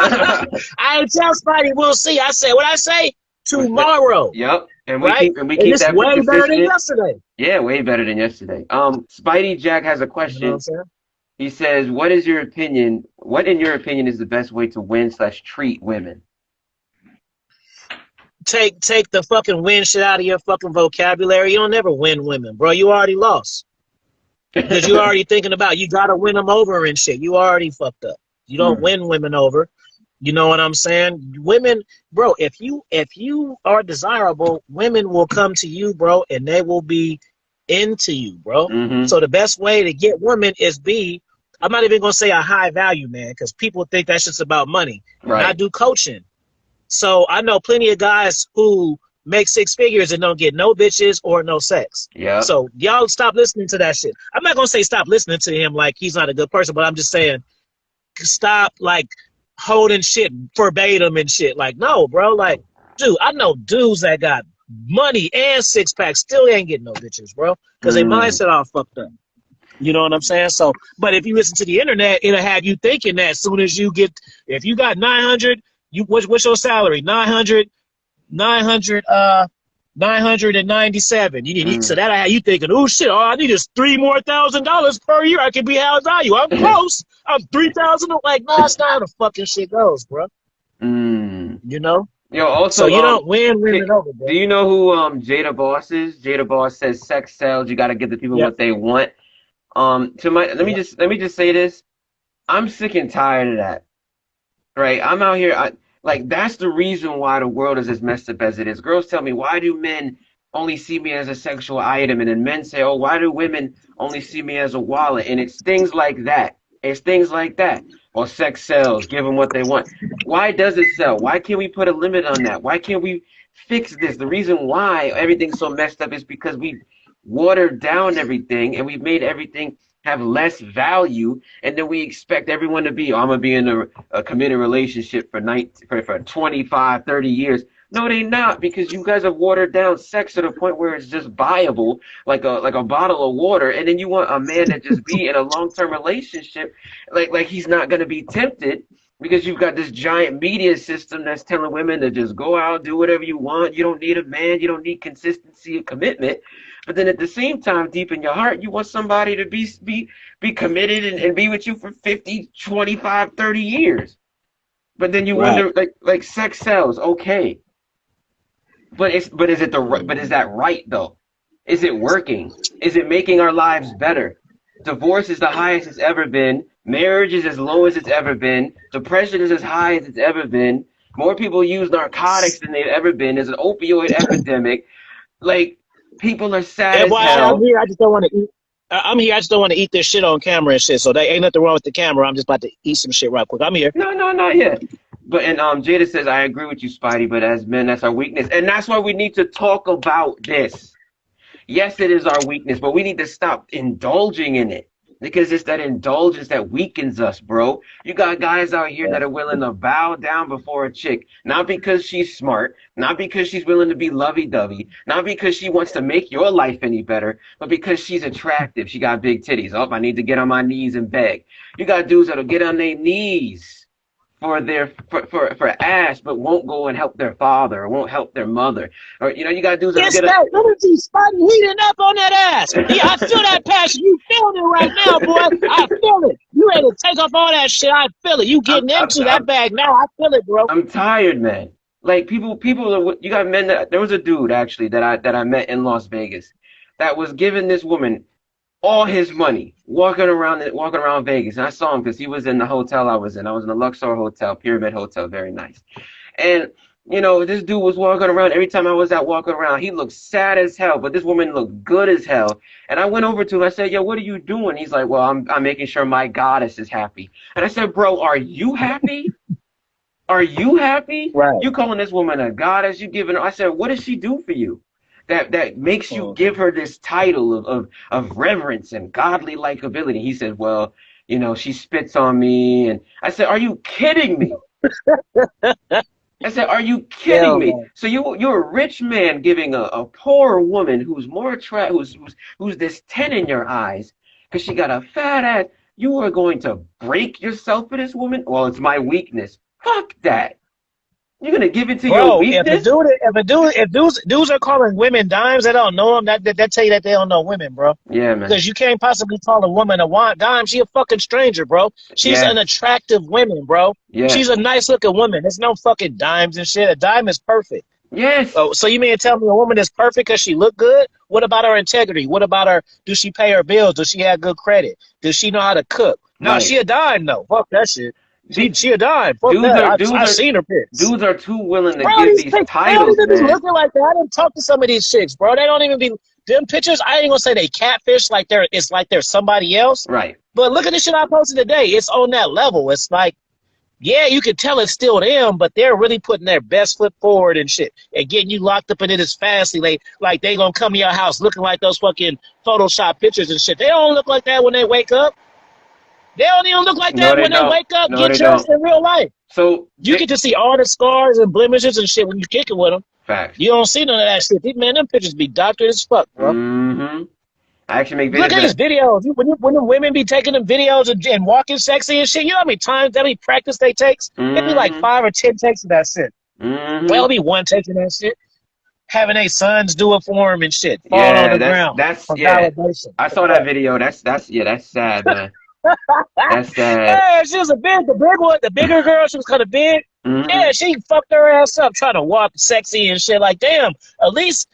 S2: I ain't tell somebody we'll see. I say what I say
S1: but
S2: tomorrow,
S1: yep.
S2: right?
S1: And we
S2: And
S1: keep
S2: it's
S1: that
S2: way better than
S1: consistent.
S2: yesterday.
S1: Yeah, way better than yesterday. Spidey Jack has a
S2: You know what I'm
S1: question.
S2: saying?
S1: He says, "What is your opinion? What, in your opinion, is the best way to win slash treat women?"
S2: Take the fucking win shit out of your fucking vocabulary. You don't never win women, bro. You already lost because you already thinking about you gotta win them over and shit. You already fucked up. You don't
S1: Hmm.
S2: win women over. You know what I'm saying? Women, bro. If you are desirable, women will come to you, bro, and they will be into you, bro.
S1: Mm-hmm.
S2: So the best way to get women is be. I'm not even gonna say a high value man because people think that's just about money. And I
S1: Right.
S2: do coaching. So I know plenty of guys who make 6 figures and don't get no bitches or no sex.
S1: Yep.
S2: So y'all stop listening to that shit. I'm not gonna say stop listening to him like he's not a good person, but I'm just saying stop like holding shit verbatim and shit. Like no, bro. Like dude, I know dudes that got money and 6 packs still ain't getting no bitches, bro, because their
S1: Mm.
S2: mindset all fucked up. You know what I'm saying? So, but if you listen to the internet, it'll have you thinking that as soon as you get, if you got 900, what's your salary? 900, 997. You need, so
S1: Mm.
S2: that'll have you thinking, oh shit, all I need is $3 more thousand per year. I can be house value. I'm close. I'm 3,000. Like, nah, it's not how the fucking shit goes, bro.
S1: Mm.
S2: You know?
S1: Yo,
S2: So
S1: also,
S2: you don't win women over,
S1: do
S2: bro.
S1: you know who Jada Boss is? Jada Boss says sex sells. You got to give the people
S2: Yep.
S1: what they want. To my
S2: Yep.
S1: let me just say this. I'm sick and tired of that. Right? I'm out here. Like that's the reason why the world is as messed up as it is. Girls tell me, why do men only see me as a sexual item? And then men say, oh, why do women only see me as a wallet? And it's things like that. It's things like that. Or sex sells. Give them what they want. Why does it sell? Why can't we put a limit on that? Why can't we fix this? The reason why everything's so messed up is because we've watered down everything and we've made everything have less value, and then we expect everyone to be, oh, I'm gonna be in a committed relationship for 25, 30 years. No, they not, because you guys have watered down sex to the point where it's just buyable, like a bottle of water, and then you want a man to just be in a long term relationship, like he's not gonna be tempted because you've got this giant media system that's telling women to just go out, do whatever you want. You don't need a man, you don't need consistency and commitment. But then at the same time, deep in your heart, you want somebody to be committed and be with you for 50, 25, 30 years. But then you
S2: Right.
S1: wonder, like sex sells, okay. But is that right though? Is it working? Is it making our lives better? Divorce is the highest it's ever been. Marriage is as low as it's ever been. Depression is as high as it's ever been. More people use narcotics than they've ever been. There's an opioid epidemic. Like, people are sad
S2: And
S1: as
S2: boy, I'm
S1: hell.
S2: here. I just don't want to eat. I'm here. I just don't want to eat this shit on camera and shit. So there ain't nothing wrong with the camera. I'm just about to eat some shit right quick. I'm here.
S1: No, no, not yet. But and Jada says, I agree with you, Spidey, but as men, that's our weakness. And that's why we need to talk about this. Yes, it is our weakness, but we need to stop indulging in it. Because it's that indulgence that weakens us, bro. You got guys out here that are willing to bow down before a chick, not because she's smart, not because she's willing to be lovey-dovey, not because she wants to make your life any better, but because she's attractive. She got big titties. Oh, I need to get on my knees and beg. You got dudes that'll get on their knees for ass, but won't go and help their father or won't help their mother. Or you got dudes that'll
S2: It's
S1: get a
S2: that energy spike heating up on that ass. Yeah, I feel that passion. You feeling it right now, boy. I feel it. You ready to take off all that shit. I feel it. You
S1: I'm
S2: getting
S1: I'm
S2: into that
S1: I'm
S2: bag now. I feel it, bro.
S1: I'm tired, man. Like people are you got men that there was a dude actually that I met in Las Vegas that was giving this woman all his money walking around Vegas. And I saw him because he was in the hotel I was in. I was in the Luxor Hotel, Pyramid Hotel, very nice. And this dude was walking around. Every time I was out walking around, he looked sad as hell, but this woman looked good as hell. And I went over to him. I said, "Yo, what are you doing?" He's like, "Well, I'm making sure my goddess is happy." And I said, "Bro, are you happy? Are you happy?
S2: Right.
S1: You calling this woman a goddess? You giving her?" I said, "What does she do for you? That makes you
S2: Mm-hmm.
S1: give her this title of reverence and godly likability?" He said, "Well, she spits on me." And I said, "Are you kidding me?" I said, "Are you kidding
S2: Hell
S1: me?"
S2: no.
S1: So you're a rich man giving a poor woman who's more who's this 10 in your eyes because she got a fat ass. You are going to break yourself for this woman? Well, it's my weakness. Fuck that. You're gonna give it to your
S2: Bro, if a
S1: weakness?
S2: dude, if a dude, if dudes are calling women dimes, they don't know them. That tell you that they don't know women, bro.
S1: Yeah, man.
S2: Because you can't possibly call a woman a dime. She a fucking stranger, bro. She's an
S1: Yes.
S2: attractive woman, bro. She's
S1: Yes.
S2: a nice looking woman. There's no fucking dimes and shit. A dime is perfect.
S1: Yes.
S2: Oh, so you mean to tell me a woman is perfect because she look good? What about her integrity? What about her? Do she pay her bills? Does she have good credit? Does she know how to cook? No,
S1: Right.
S2: she a dime though. Fuck that shit.
S1: The,
S2: She a dime. Fuck
S1: dudes
S2: that.
S1: are dudes
S2: I
S1: are
S2: seen her pics.
S1: dudes are too willing to
S2: Bro,
S1: give
S2: these
S1: these
S2: pics, they don't
S1: titles,
S2: even be
S1: man.
S2: looking like that. I didn't talk to some of these chicks, bro. They don't even be them pictures. I ain't gonna say they catfish like they're somebody else.
S1: Right.
S2: But look at the shit I posted today. It's on that level. It's like, yeah, you can tell it's still them, but they're really putting their best foot forward and shit and getting you locked up in it as fastly. Like they gonna come to your house looking like those fucking Photoshop pictures and shit. They don't look like that when they wake up. They don't even look like
S1: No,
S2: that
S1: they
S2: when they
S1: don't.
S2: wake up.
S1: No,
S2: Get
S1: they
S2: dressed
S1: don't.
S2: in real life.
S1: So,
S2: You get to see all the scars and blemishes and shit when you kick it with them.
S1: facts.
S2: You don't see none of that shit. These man, them pictures be doctored as fuck, bro.
S1: Mm-hmm. I actually make
S2: Look
S1: videos
S2: at
S1: that.
S2: these videos. When the women be taking them videos and walking sexy and shit, you know how many times, how many practice they takes? It'd be like
S1: Mm-hmm.
S2: 5 or 10 takes of that shit. Well, it'll
S1: Mm-hmm.
S2: be one take of that shit. Having their sons do it for them and shit. Falling on
S1: Yeah,
S2: the ground
S1: that's
S2: for
S1: yeah.
S2: validation.
S1: I
S2: What
S1: saw
S2: the
S1: that
S2: fuck?
S1: video. That's yeah, that's sad, man. That's sad.
S2: Hey, she was the big one, the bigger girl. She was kind of big. Yeah,
S1: Mm-hmm.
S2: she fucked her ass up trying to walk sexy and shit. Like, damn, at least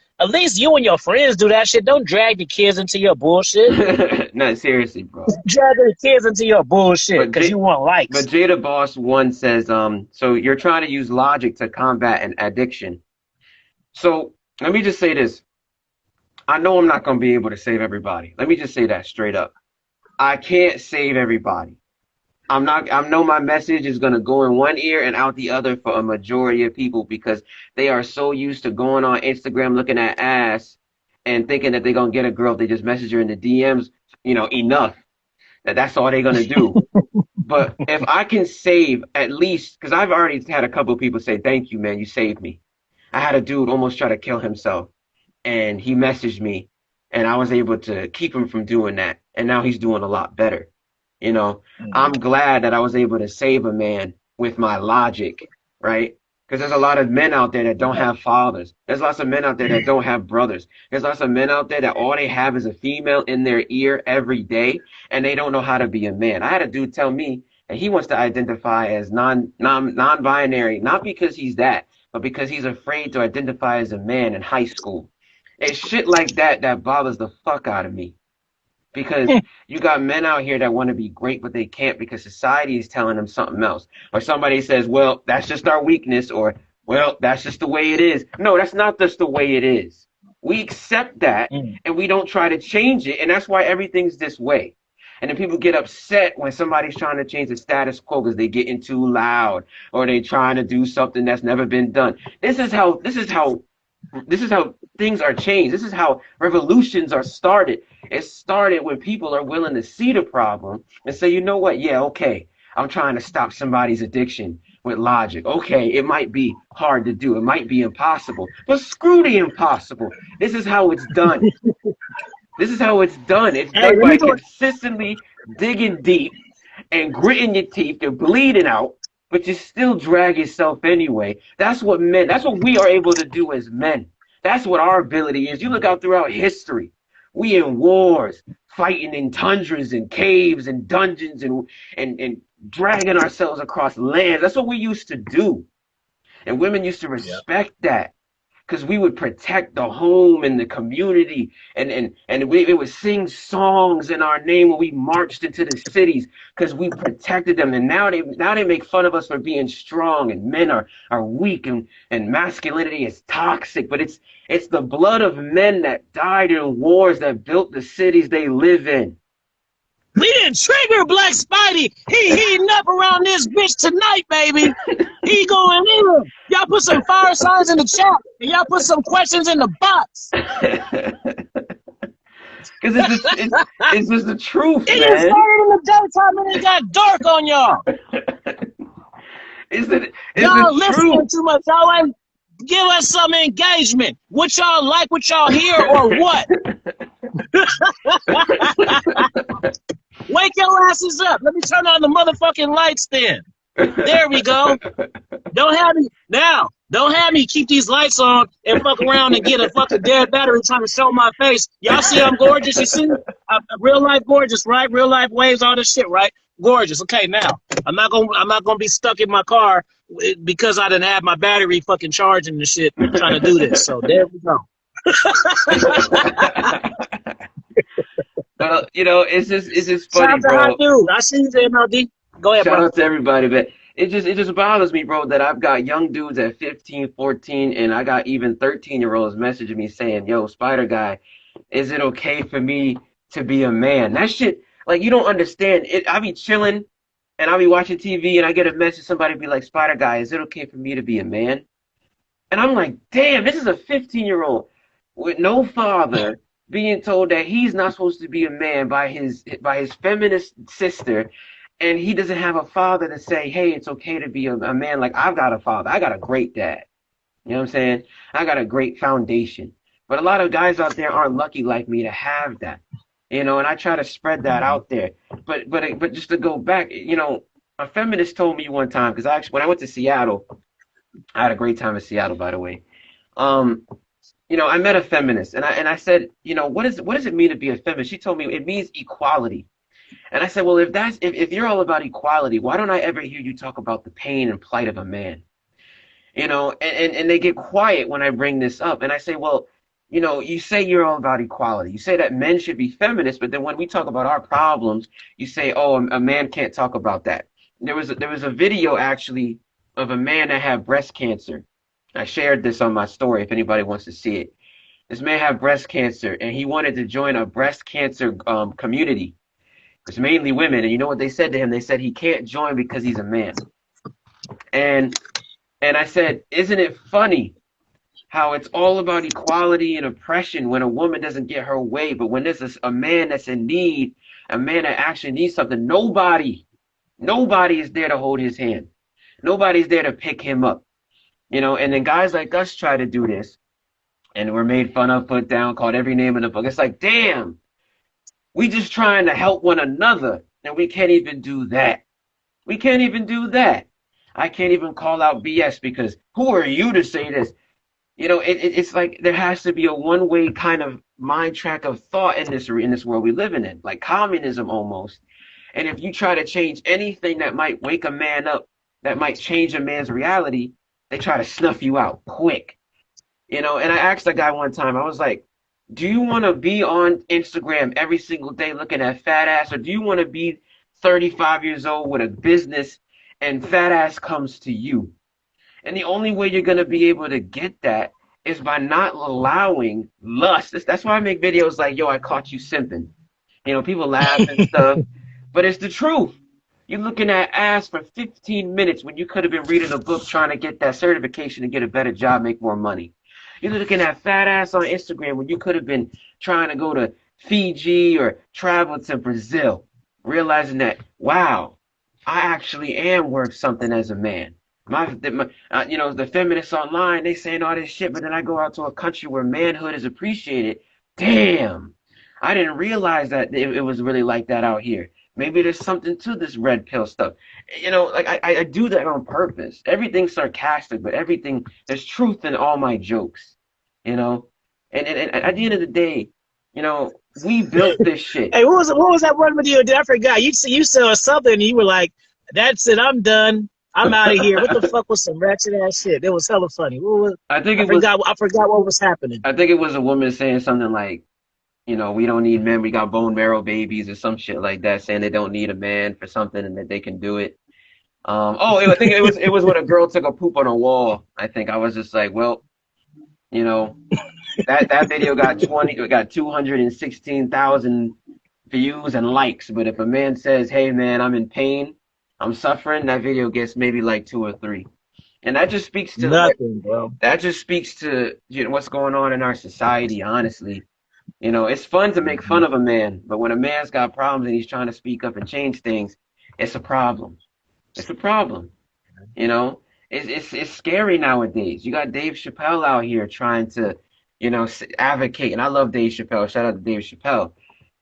S2: you and your friends do that shit. Don't drag the kids into your bullshit.
S1: No, seriously, bro.
S2: Drag the kids into your bullshit
S1: But
S2: because you
S1: J
S2: want
S1: but
S2: likes.
S1: Jada Boss one says, so you're trying to use logic to combat an addiction. So let me just say this. I know I'm not gonna be able to save everybody. Let me just say that straight up. I can't save everybody. I'm not. I know my message is gonna go in one ear and out the other for a majority of people because they are so used to going on Instagram looking at ass and thinking that they're gonna get a girl if they just message her in the DMs, enough. That's all they're gonna do. But if I can save at least, because I've already had a couple of people say, "Thank you, man, you saved me." I had a dude almost try to kill himself, and he messaged me, and I was able to keep him from doing that, and now he's doing a lot better. You know, I'm
S2: Mm.
S1: glad that I was able to save a man with my logic, right? Because there's a lot of men out there that don't have fathers. There's lots of men out there that don't have brothers. There's lots of men out there that all they have is a female in their ear every day, and they don't know how to be a man. I had a dude tell me that he wants to identify as non-binary, not because he's that, but because he's afraid to identify as a man in high school. It's shit like that that bothers the fuck out of me because you got men out here that want to be great, but they can't because society is telling them something else. Or somebody says, well, that's just our weakness, or, well, that's just the way it is. No, that's not just the way it is. We accept that
S2: Mm.
S1: and we don't try to change it, and that's why everything's this way. And then people get upset when somebody's trying to change the status quo because they getting too loud or they trying to do something that's never been done. This is how things are changed. This is how revolutions are started. It started when people are willing to see the problem and say, you know what? Yeah, okay. I'm trying to stop somebody's addiction with logic. Okay, it might be hard to do. It might be impossible. But screw the impossible. This is how it's done. This is how it's done. It's
S2: Hey,
S1: done
S2: let me
S1: by
S2: do it.
S1: consistently digging deep and gritting your teeth and bleeding out. but you still drag yourself anyway. That's what we are able to do as men. That's what our ability is. You look out throughout history. We in wars, fighting in tundras and caves and dungeons and dragging ourselves across land. That's what we used to do. And women used to
S2: Yeah.
S1: respect that because we would protect the home and the community, and we would sing songs in our name when we marched into the cities because we protected them. And now they make fun of us for being strong, and men are weak, and masculinity is toxic. But it's the blood of men that died in wars that built the cities they live in.
S2: We didn't trigger Black Spidey. He heating up around this bitch tonight, baby. He going in. Y'all put some fire signs in the chat, and y'all put some questions in the box.
S1: Because it's just the truth,
S2: It didn't
S1: man.
S2: started in the daytime and it got dark on y'all.
S1: It's the
S2: Y'all listening
S1: truth.
S2: too much. Y'all ain't give us some engagement. What y'all like, what y'all hear, or what? Wake your asses up. Let me turn on the motherfucking lights then. There we go. Don't have me keep these lights on and fuck around and get a fucking dead battery trying to show my face. Y'all see I'm gorgeous? You see? Real life gorgeous, right? Real life waves, all this shit, right? Gorgeous. Okay, now I'm not gonna be stuck in my car because I didn't have my battery fucking charging the shit trying to do this. So there we go.
S1: Well, it's just
S2: Shout
S1: funny,
S2: out to Hot
S1: bro.
S2: Dude. I see you, MLD. Go ahead,
S1: Shout
S2: bro.
S1: out to everybody, but it just bothers me, bro, that I've got young dudes at 15, 14, and I got even 13-year-olds messaging me saying, "Yo, Spider Guy, is it okay for me to be a man?" That shit, like, you don't understand. I be chilling and I be watching TV and I get a message, somebody be like, "Spider Guy, is it okay for me to be a man?" And I'm like, damn, this is a 15-year-old with no father being told that he's not supposed to be a man by his feminist sister, and he doesn't have a father to say, hey, it's okay to be a man. Like, I've got a father. I got a great dad. You know what I'm saying? I got a great foundation. But a lot of guys out there aren't lucky like me to have that. And I try to spread that out there. But just to go back, a feminist told me one time, because when I went to Seattle, I had a great time in Seattle, by the way. Um, I met a feminist, and I said, what does it mean to be a feminist? She told me it means equality. And I said, well, if you're all about equality, why don't I ever hear you talk about the pain and plight of a man? And they get quiet when I bring this up. And I say, well, you say you're all about equality. You say that men should be feminists, but then when we talk about our problems, you say, oh, a man can't talk about that. There was a video actually of a man that had breast cancer. I shared this on my story if anybody wants to see it. This man had breast cancer and he wanted to join a breast cancer community. It's mainly women, and you know what they said to him? They said he can't join because he's a man. And and I said, isn't it funny how it's all about equality and oppression when a woman doesn't get her way, but when there's a man that's in need, a man that actually needs something, nobody is there to hold his hand. Nobody's there to pick him up. And then guys like us try to do this, and we're made fun of, put down, called every name in the book. It's like, damn, we just trying to help one another, and we can't even do that. We can't even do that. I can't even call out BS because who are you to say this? It's like there has to be a one-way kind of mind track of thought in this world we live in, like communism almost. And if you try to change anything that might wake a man up, that might change a man's reality, they try to snuff you out quick. And I asked a guy one time, I was like, do you want to be on Instagram every single day looking at fat ass, or do you want to be 35 years old with a business and fat ass comes to you? And the only way you're going to be able to get that is by not allowing lust. That's why I make videos like, yo, I caught you simping. People laugh and stuff, but it's the truth. You're looking at ass for 15 minutes when you could have been reading a book trying to get that certification to get a better job, make more money. You're looking at fat ass on Instagram when you could have been trying to go to Fiji or travel to Brazil, realizing that, wow, I actually am worth something as a man. The feminists online, they saying all this shit, but then I go out to a country where manhood is appreciated. Damn, I didn't realize that it was really like that out here. Maybe there's something to this red pill stuff. Like I do that on purpose. Everything's sarcastic, but there's truth in all my jokes, you know? And at the end of the day, we built this shit.
S2: Hey, what was that one video? I forgot. You saw something and you were like, "That's it, I'm done. I'm out of here." What the fuck was some ratchet ass shit? It was hella funny. What was,
S1: I think it was
S2: I forgot what was happening.
S1: I think it was a woman saying something like, we don't need men, we got bone marrow babies or some shit like that, saying they don't need a man for something and that they can do it. I think it was when a girl took a poop on a wall. I think I was just like, well, you know, that video got 216,000 views and likes, but if a man says, "Hey man, I'm in pain, I'm suffering," that video gets maybe like two or three. And that just speaks to
S2: Nothing, bro.
S1: what's going on in our society, honestly. It's fun to make fun of a man, but when a man's got problems and he's trying to speak up and change things, it's a problem. It's a problem. You know, it's scary nowadays. You got Dave Chappelle out here trying to, advocate, and I love Dave Chappelle. Shout out to Dave Chappelle.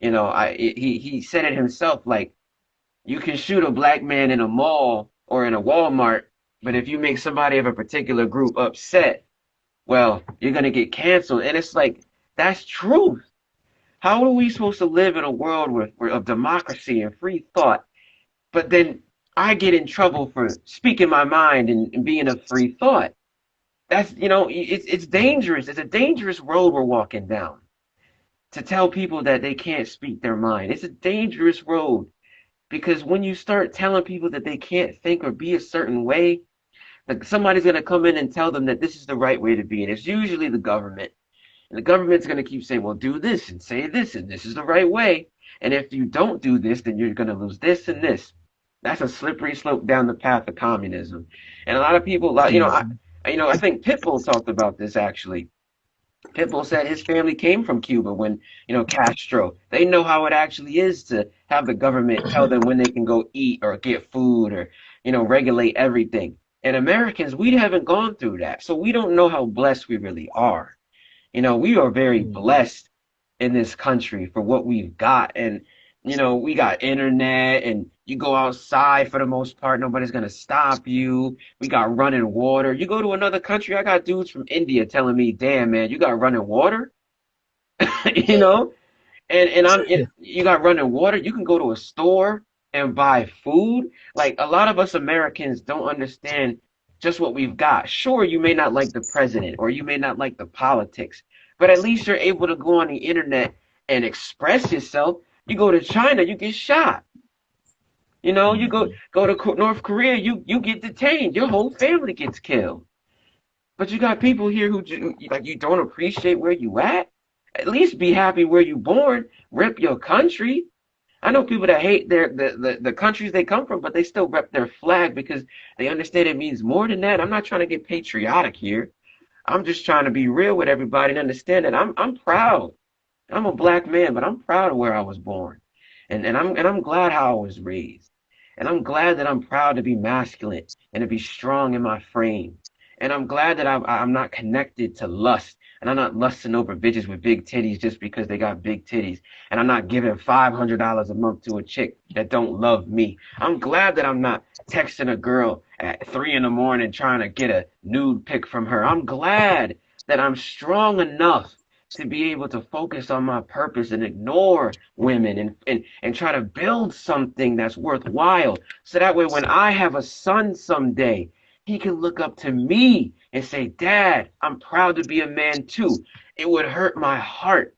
S1: He said it himself, like, you can shoot a black man in a mall or in a Walmart, but if you make somebody of a particular group upset, well, you're gonna get canceled. And it's like, that's truth. How are we supposed to live in a world of democracy and free thought, but then I get in trouble for speaking my mind and being a free thought? That's, it's dangerous. It's a dangerous road we're walking down to tell people that they can't speak their mind. It's a dangerous road because when you start telling people that they can't think or be a certain way, like somebody's going to come in and tell them that this is the right way to be. And it's usually the government. And the government's going to keep saying, well, do this and say this, and this is the right way. And if you don't do this, then you're going to lose this and this. That's a slippery slope down the path of communism. And a lot of people, I think Pitbull talked about this actually. Pitbull said his family came from Cuba when, Castro. They know how it actually is to have the government tell them when they can go eat or get food or, regulate everything. And Americans, we haven't gone through that. So we don't know how blessed we really are. We are very blessed in this country for what we've got. And, we got internet and you go outside for the most part. Nobody's going to stop you. We got running water. You go to another country. I got dudes from India telling me, damn, man, you got running water, you know, you got running water. You can go to a store and buy food. Like a lot of us Americans don't understand just what we've got. Sure, you may not like the president or you may not like the politics, but at least you're able to go on the internet and express yourself. You go to China, you get shot. You go to North Korea, you get detained. Your whole family gets killed. But you got people here who you don't appreciate where you at. At least be happy where you born. Rep your country. I know people that hate the countries they come from, but they still rep their flag because they understand it means more than that. I'm not trying to get patriotic here. I'm just trying to be real with everybody and understand that I'm proud. I'm a black man, but I'm proud of where I was born. And I'm glad how I was raised. And I'm glad that I'm proud to be masculine and to be strong in my frame. And I'm glad that I'm not connected to lust. And I'm not lusting over bitches with big titties just because they got big titties. And I'm not giving $500 a month to a chick that don't love me. I'm glad that I'm not texting a girl at 3 a.m. trying to get a nude pic from her. I'm glad that I'm strong enough to be able to focus on my purpose and ignore women and try to build something that's worthwhile. So that way when I have a son someday, he can look up to me and say, Dad, I'm proud to be a man too. It would hurt my heart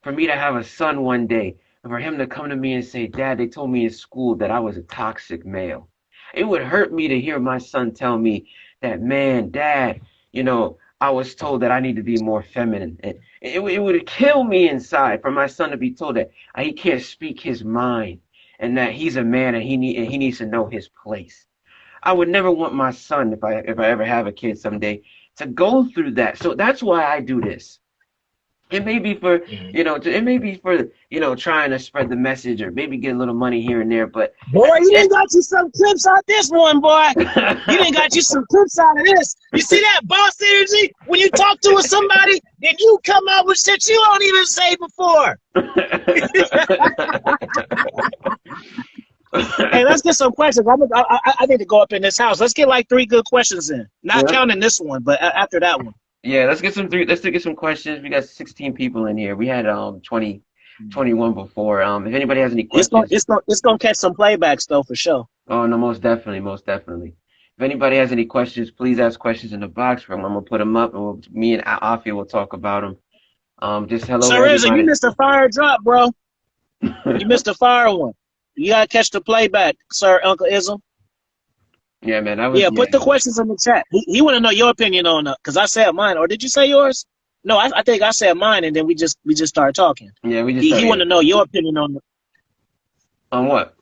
S1: for me to have a son one day and for him to come to me and say, Dad, they told me in school that I was a toxic male. It would hurt me to hear my son tell me that, man, Dad, I was told that I need to be more feminine. It would kill me inside for my son to be told that he can't speak his mind and that he's a man and he needs to know his place. I would never want my son, if I ever have a kid someday, to go through that. So that's why I do this. It may be for, trying to spread the message or maybe get a little money here and there, but
S2: boy, you done got you some clips out this one, boy. You done got you some clips out of this. You see that boss energy? When you talk to somebody, then you come out with shit you don't even say before. Hey, let's get some questions. I need to go up in this house. Let's get like 3 good questions in. Not
S1: Yeah,
S2: counting this one, but after that one.
S1: yeah. Let's get some questions. We got 16 people in here. We had 20, 21 before. If anybody has any questions,
S2: It's gonna catch some playbacks though for sure.
S1: oh no, most definitely, most definitely. If anybody has any questions, please ask questions in the box room. I'm gonna put them up, and me and Afi will talk about them. Just hello to
S2: Sir Rizzo, you
S1: everybody.
S2: missed a fire drop, bro. You missed a fire one. You gotta catch the playback, Sir Uncle Ism.
S1: Yeah, man, that was
S2: Yeah,
S1: yeah.
S2: put the questions in the chat. He want to know your opinion on it, because I said mine. Or did you say yours? No, I think I said mine, and then we just started talking.
S1: Yeah, we just
S2: He
S1: started.
S2: want to know your opinion
S1: On what?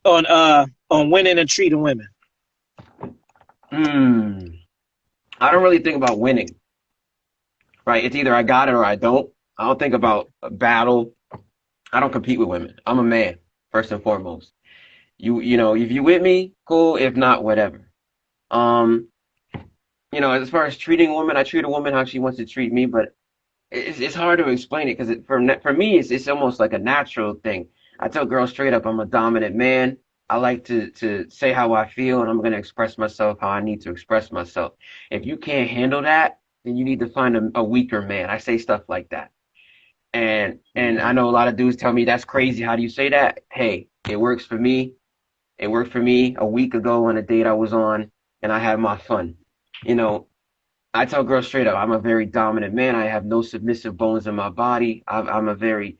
S2: on winning and treating women.
S1: Hmm. I don't really think about winning, right? It's either I got it or I don't. I don't think about a battle. I don't compete with women. I'm a man, first and foremost. You know, if you with me, cool. If not, whatever. Um, as far as treating a woman, I treat a woman how she wants to treat me, but it's hard to explain it because for me, it's almost like a natural thing. I tell girls straight up, I'm a dominant man. I like to say how I feel, and I'm going to express myself how I need to express myself. If you can't handle that, then you need to find a weaker man. I say stuff like that. And I know a lot of dudes tell me that's crazy. How do you say that? Hey, it works for me. It worked for me a week ago on a date I was on, and I had my fun. You know, I tell girls straight up, I'm a very dominant man. I have no submissive bones in my body. I'm a very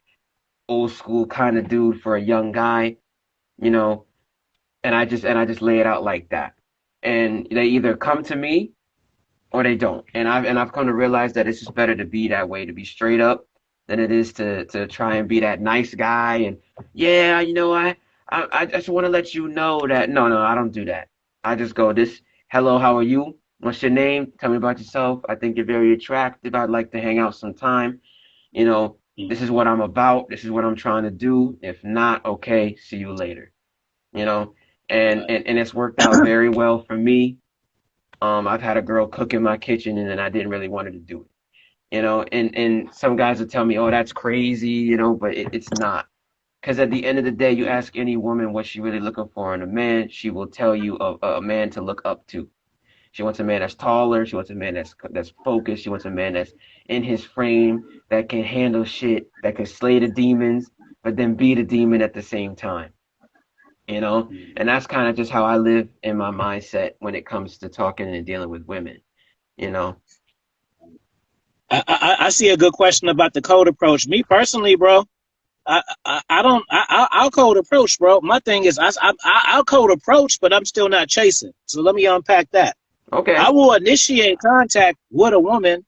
S1: old school kind of dude for a young guy, you know, and I just lay it out like that. And they either come to me or they don't. And I've come to realize that it's just better to be that way, to be straight up than it is to try and be that nice guy and yeah, I just want to let you know that no, I don't do that. I just go this hello, how are you? What's your name? Tell me about yourself. I think you're very attractive. I'd like to hang out sometime. You know, this is what I'm about. This is what I'm trying to do. If not, okay, see you later. You know, and it's worked out very well for me. I've had a girl cook in my kitchen and then I didn't really want her to do it. And some guys will tell me, oh, that's crazy, but it's not. Because at the end of the day, you ask any woman what she really looking for in a man, she will tell you a man to look up to. She wants a man that's taller. She wants a man that's focused. She wants a man that's in his frame, that can handle shit, that can slay the demons, but then be the demon at the same time. And that's kind of just how I live in my mindset when it comes to talking and dealing with women. You know.
S2: I see a good question about the cold approach. Me personally, bro, I don't. I'll cold approach, bro. My thing is, I'll cold approach, but I'm still not chasing. So let me unpack that.
S1: Okay.
S2: I will initiate contact with a woman.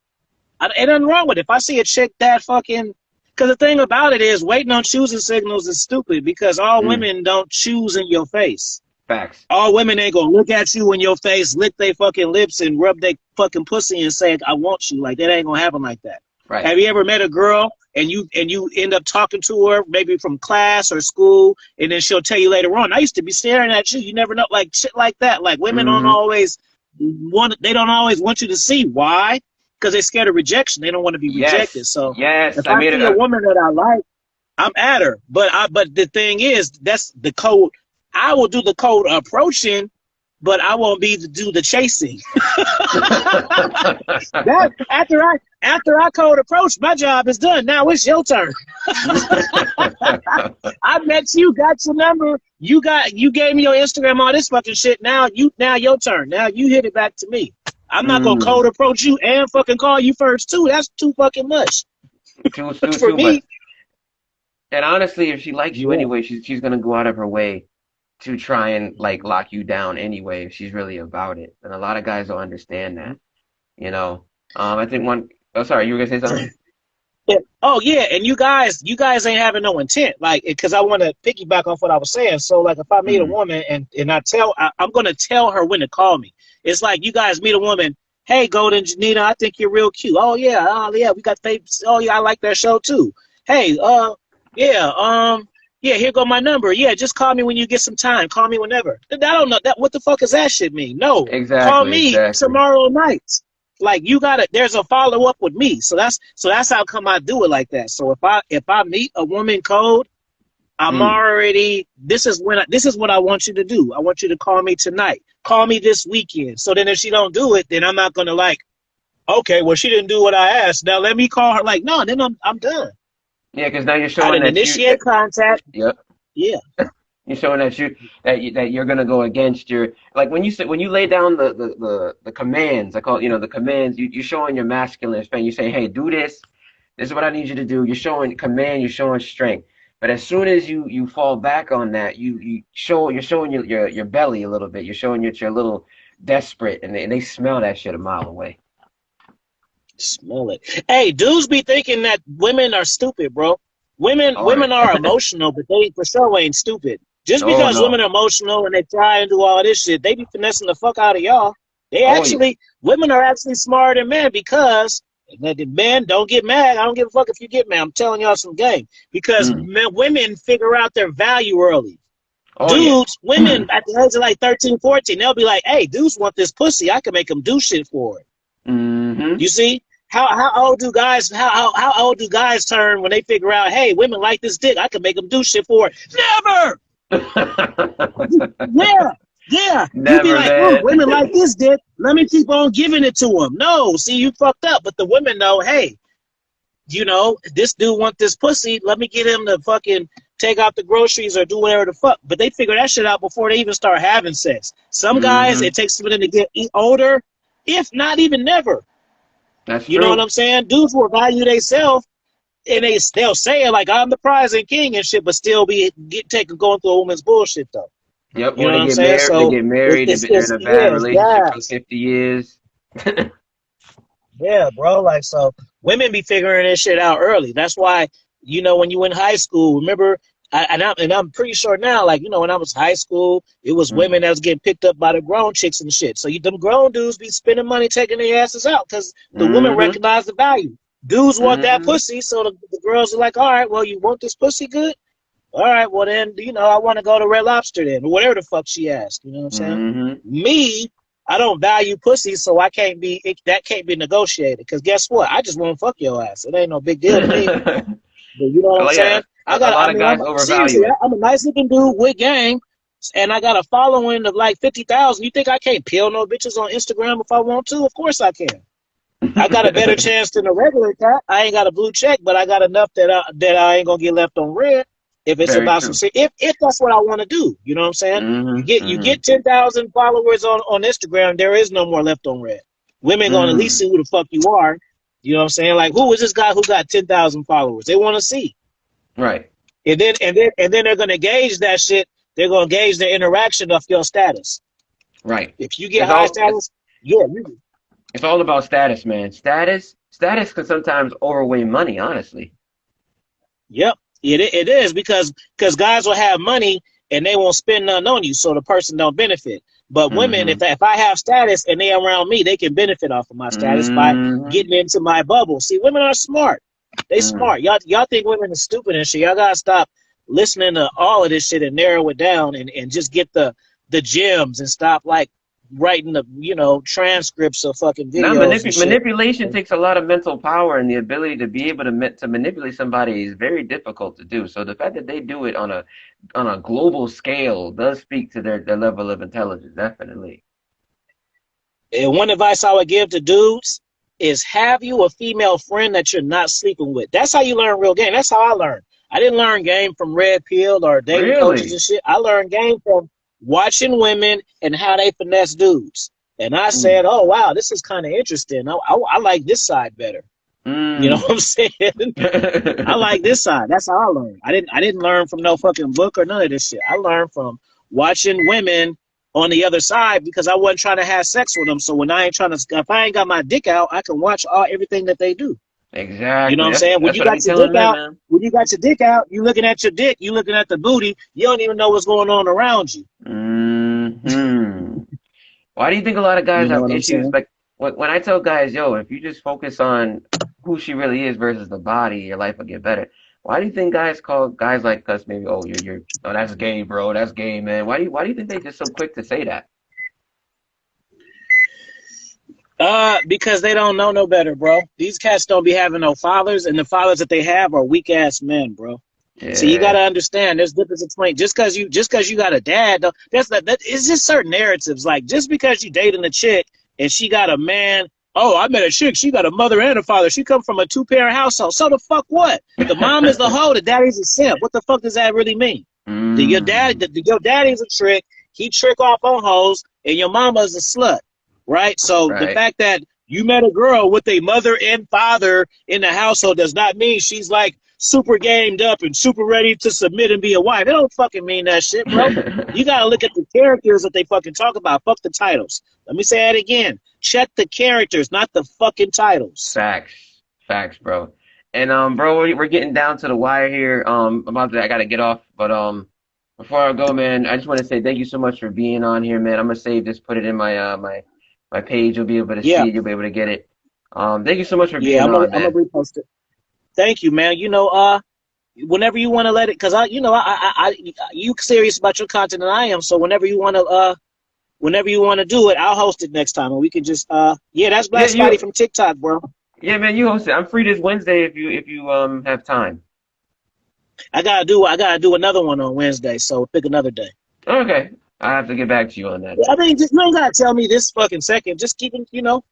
S2: Ain't nothing wrong with it. If I see a chick that fucking, because the thing about it is, waiting on choosing signals is stupid because all women don't choose in your face.
S1: Facts.
S2: All women ain't gonna look at you in your face, lick their fucking lips, and rub their fucking pussy and say, "I want you." Like that ain't gonna happen like that.
S1: Right.
S2: Have you ever met a girl and you end up talking to her maybe from class or school, and then she'll tell you later on, "I used to be staring at you." You never know, like shit like that. Like women don't always want you to see. Why? Because they're scared of rejection. They don't want to be rejected. So
S1: Yes.
S2: if
S1: I
S2: I
S1: made
S2: see
S1: it.
S2: a woman that I like, I'm at her. But the thing is, that's the code. I will do the code approaching, but I won't be to do the chasing. That after I code approach, my job is done. Now it's your turn. I met you, got your number. You gave me your Instagram, all this fucking shit. Now your turn. Now you hit it back to me. I'm not gonna code approach you and fucking call you first too. That's too fucking much. For
S1: Too,
S2: me.
S1: and honestly, if she likes you
S2: Yeah.
S1: anyway, she's gonna go out of her way to try and like lock you down anyway if she's really about it. And a lot of guys don't understand that. You know. I think one oh sorry, you were gonna say something?
S2: Yeah. Oh yeah, and you guys ain't having no intent, like, because I want to piggyback off what I was saying. So like, if I meet a woman and I'm gonna tell her when to call me. It's like you guys meet a woman. Hey, Golden Janita, I think you're real cute. Oh yeah, we got favorites. Oh yeah, I like that show too. Hey, yeah, yeah, here go my number. Yeah, just call me when you get some time. Call me whenever. I don't know that. What the fuck does that shit mean? No, call
S1: Exactly,
S2: me
S1: exactly.
S2: tomorrow night. Like you gotta, there's a follow up with me. So that's how come I do it like that. So if I meet a woman cold, I'm already. This is what I want you to do. I want you to call me tonight. Call me this weekend. So then, if she don't do it, then I'm not gonna like. Okay, well, she didn't do what I asked. Now let me call her. Like, no, then I'm done.
S1: Yeah, because now you're
S2: I
S1: showing
S2: didn't
S1: that you.
S2: initiate contact.
S1: Yep.
S2: Yeah.
S1: You're showing that you're gonna go against your like when you lay down the commands. I call it, the commands. You're showing your masculine strength. You're saying, hey, do this. This is what I need you to do. You're showing command. You're showing strength. But as soon as you fall back on that, you're showing your belly a little bit. You're showing you're a little desperate, and they smell that shit a mile away.
S2: Smell it. Hey, dudes be thinking that women are stupid, bro. Women
S1: Oh,
S2: women are emotional, but they for sure ain't stupid. Just
S1: oh
S2: because women
S1: no.
S2: are emotional and they try and do all this shit, they be finessing the fuck out of y'all.
S1: Oh yeah.
S2: Women are actually smarter than men because the men don't get mad. I don't give a fuck if you get mad. I'm telling y'all some game because
S1: Mm.
S2: women figure out their value early.
S1: Oh yeah.
S2: Dudes, women at the age of like 13, 14, they'll be like, hey, dudes want this pussy. I can make them do shit for it.
S1: Mm-hmm.
S2: You see? How old do guys how old do guys turn when they figure out, hey, women like this dick, I can make them do shit for it? Never. Yeah, yeah. You be
S1: Never,
S2: like, oh,
S1: man.
S2: women like this dick. Let me keep on giving it to them. No, see, you fucked up. But the women know, hey, this dude want this pussy. Let me get him to fucking take out the groceries or do whatever the fuck. But they figure that shit out before they even start having sex. Some guys,
S1: Mm-hmm.
S2: it takes them to get older, if not even never.
S1: That's
S2: You know what
S1: true.
S2: I'm saying? Dudes will value themselves, and they'll say it like I'm the prize and king and shit, but still get taken going through a woman's bullshit though.
S1: Yep.
S2: You
S1: Or
S2: know
S1: they
S2: what I'm
S1: get
S2: saying?
S1: married. They
S2: So
S1: get married. They're in a bad
S2: it's
S1: relationship for
S2: guys.
S1: 50 years.
S2: Yeah, bro. Like, so women be figuring this shit out early. That's why, when you in high school, remember, I'm pretty sure now, like, when I was high school, it was women
S1: Mm-hmm.
S2: that was getting picked up by the grown chicks and shit. So them grown dudes be spending money taking their asses out because the women
S1: Mm-hmm.
S2: recognize the value. Dudes want that
S1: Mm-hmm.
S2: pussy, so the girls are like, all right, well, you want this pussy good? All right, well then, I want to go to Red Lobster then, or whatever the fuck she asked. You know what I'm saying?
S1: Mm-hmm.
S2: Me, I don't value pussy, so that can't be negotiated. Because guess what? I just want to fuck your ass. It ain't no big deal to me. But you know what I'm
S1: Well, yeah,
S2: saying?
S1: a lot of guys
S2: I'm
S1: overvalue
S2: seriously,
S1: it.
S2: I'm a nice looking dude with game, and I got a following of like 50,000. You think I can't peel no bitches on Instagram if I want to? Of course I can. I got a better chance than a regular cat. I ain't got a blue check, but I got enough that I ain't gonna get left on red if it's
S1: Very
S2: about some
S1: true.
S2: shit. If that's what I want to do, you know what I'm saying? You
S1: Mm-hmm.
S2: get you
S1: Mm-hmm.
S2: get 10,000 followers on Instagram, there is no more left on red. Women gonna at least
S1: Mm.
S2: see who the fuck you are. You know what I'm saying? Like, who is this guy who got 10,000 followers? They want to see,
S1: Right.
S2: and then they're gonna gauge that shit. They're gonna gauge the interaction of your status.
S1: Right.
S2: If you get
S1: It's
S2: high
S1: all it's,
S2: status, yeah, you.
S1: it's all about status, man. Status can sometimes overweigh money, honestly.
S2: Yep, it is because guys will have money and they won't spend none on you, so the person don't benefit. But women,
S1: Mm-hmm.
S2: if I have status and they around me, they can benefit off of my status by
S1: Mm-hmm.
S2: getting into my bubble. See, women are smart. They
S1: Mm.
S2: smart. Y'all think women are stupid and shit. Y'all gotta stop listening to all of this shit and narrow it down and just get the gems and stop like writing the transcripts of fucking
S1: Now,
S2: videos and shit.
S1: manipulation takes a lot of mental power, and the ability to be able to manipulate somebody is very difficult to do. So the fact that they do it on a global scale does speak to their level of intelligence, definitely.
S2: And one advice I would give to dudes is have you a female friend that you're not sleeping with. That's how you learn real game. That's how I learned. I didn't learn game from Red Pill or dating coaches
S1: Really?
S2: and shit. I learned game from watching women and how they finesse dudes. And I
S1: Mm.
S2: said, oh, wow, this is kind of interesting. I like this side better. You know what
S1: Mm.
S2: I'm saying? I like this side. That's how I learned. I didn't learn from no fucking book or none of this shit. I learned from watching women on the other side because I wasn't trying to have sex with them. So when I ain't trying to, if I ain't got my dick out, I can watch everything that they do. You know what
S1: Exactly.
S2: I'm saying? When
S1: That's
S2: you
S1: what I be
S2: got your
S1: telling
S2: dick
S1: them,
S2: out,
S1: man.
S2: you looking at your dick, you looking at the booty. You don't even know what's going on around you.
S1: Hmm. Why do you think a lot of guys
S2: You know
S1: have
S2: what I'm
S1: issues?
S2: saying?
S1: Like when I tell guys, yo, if you just focus on who she really is versus the body, your life will get better. Why do you think guys call guys like us maybe, oh, oh, that's gay, bro, that's gay, man? Why do you think they just so quick to say that?
S2: Because they don't know no better, bro. These cats don't be having no fathers, and the fathers that they have are weak ass men, bro. So you
S1: Yeah.
S2: gotta understand there's difference between just cause you got a dad though, that it's just certain narratives. Like just because you dating a chick and she got a man, oh, I met a chick, she got a mother and a father. She come from a two-parent household. So the fuck what? The mom is the hoe, the daddy's a simp. What the fuck does that really mean?
S1: Mm.
S2: Your daddy's a trick, he trick off on hoes, and your mama's a slut. Right? So the
S1: Right.
S2: fact that you met a girl with a mother and father in the household does not mean she's like super gamed up and super ready to submit and be a wife. It don't fucking mean that shit, bro. You gotta look at the characters that they fucking talk about. Fuck the titles. Let me say that again. Check the characters, not the fucking titles.
S1: Facts. Facts, bro. And bro, we're getting down to the wire here. I gotta get off, but before I go, man, I just want to say thank you so much for being on here, man. I'm gonna save this, put it in my page. You'll be able to
S2: Yeah,
S1: see it. You'll be able to get it. Thank you so much for
S2: yeah.
S1: being
S2: I'm
S1: on,
S2: gonna
S1: man.
S2: repost it. Thank you, man. Whenever you want to let it, cause you serious about your content than I am. So whenever you want to do it, I'll host it next time, and we can just yeah, that's
S1: Yeah,
S2: Black Spidey
S1: you
S2: from TikTok, bro.
S1: yeah, man, you host it. I'm free this Wednesday if you have time.
S2: I gotta do another one on Wednesday, so pick another day.
S1: Okay. I have to get back to you on that
S2: I
S1: then.
S2: mean, just, you ain't gotta tell me this fucking second. Just keep it,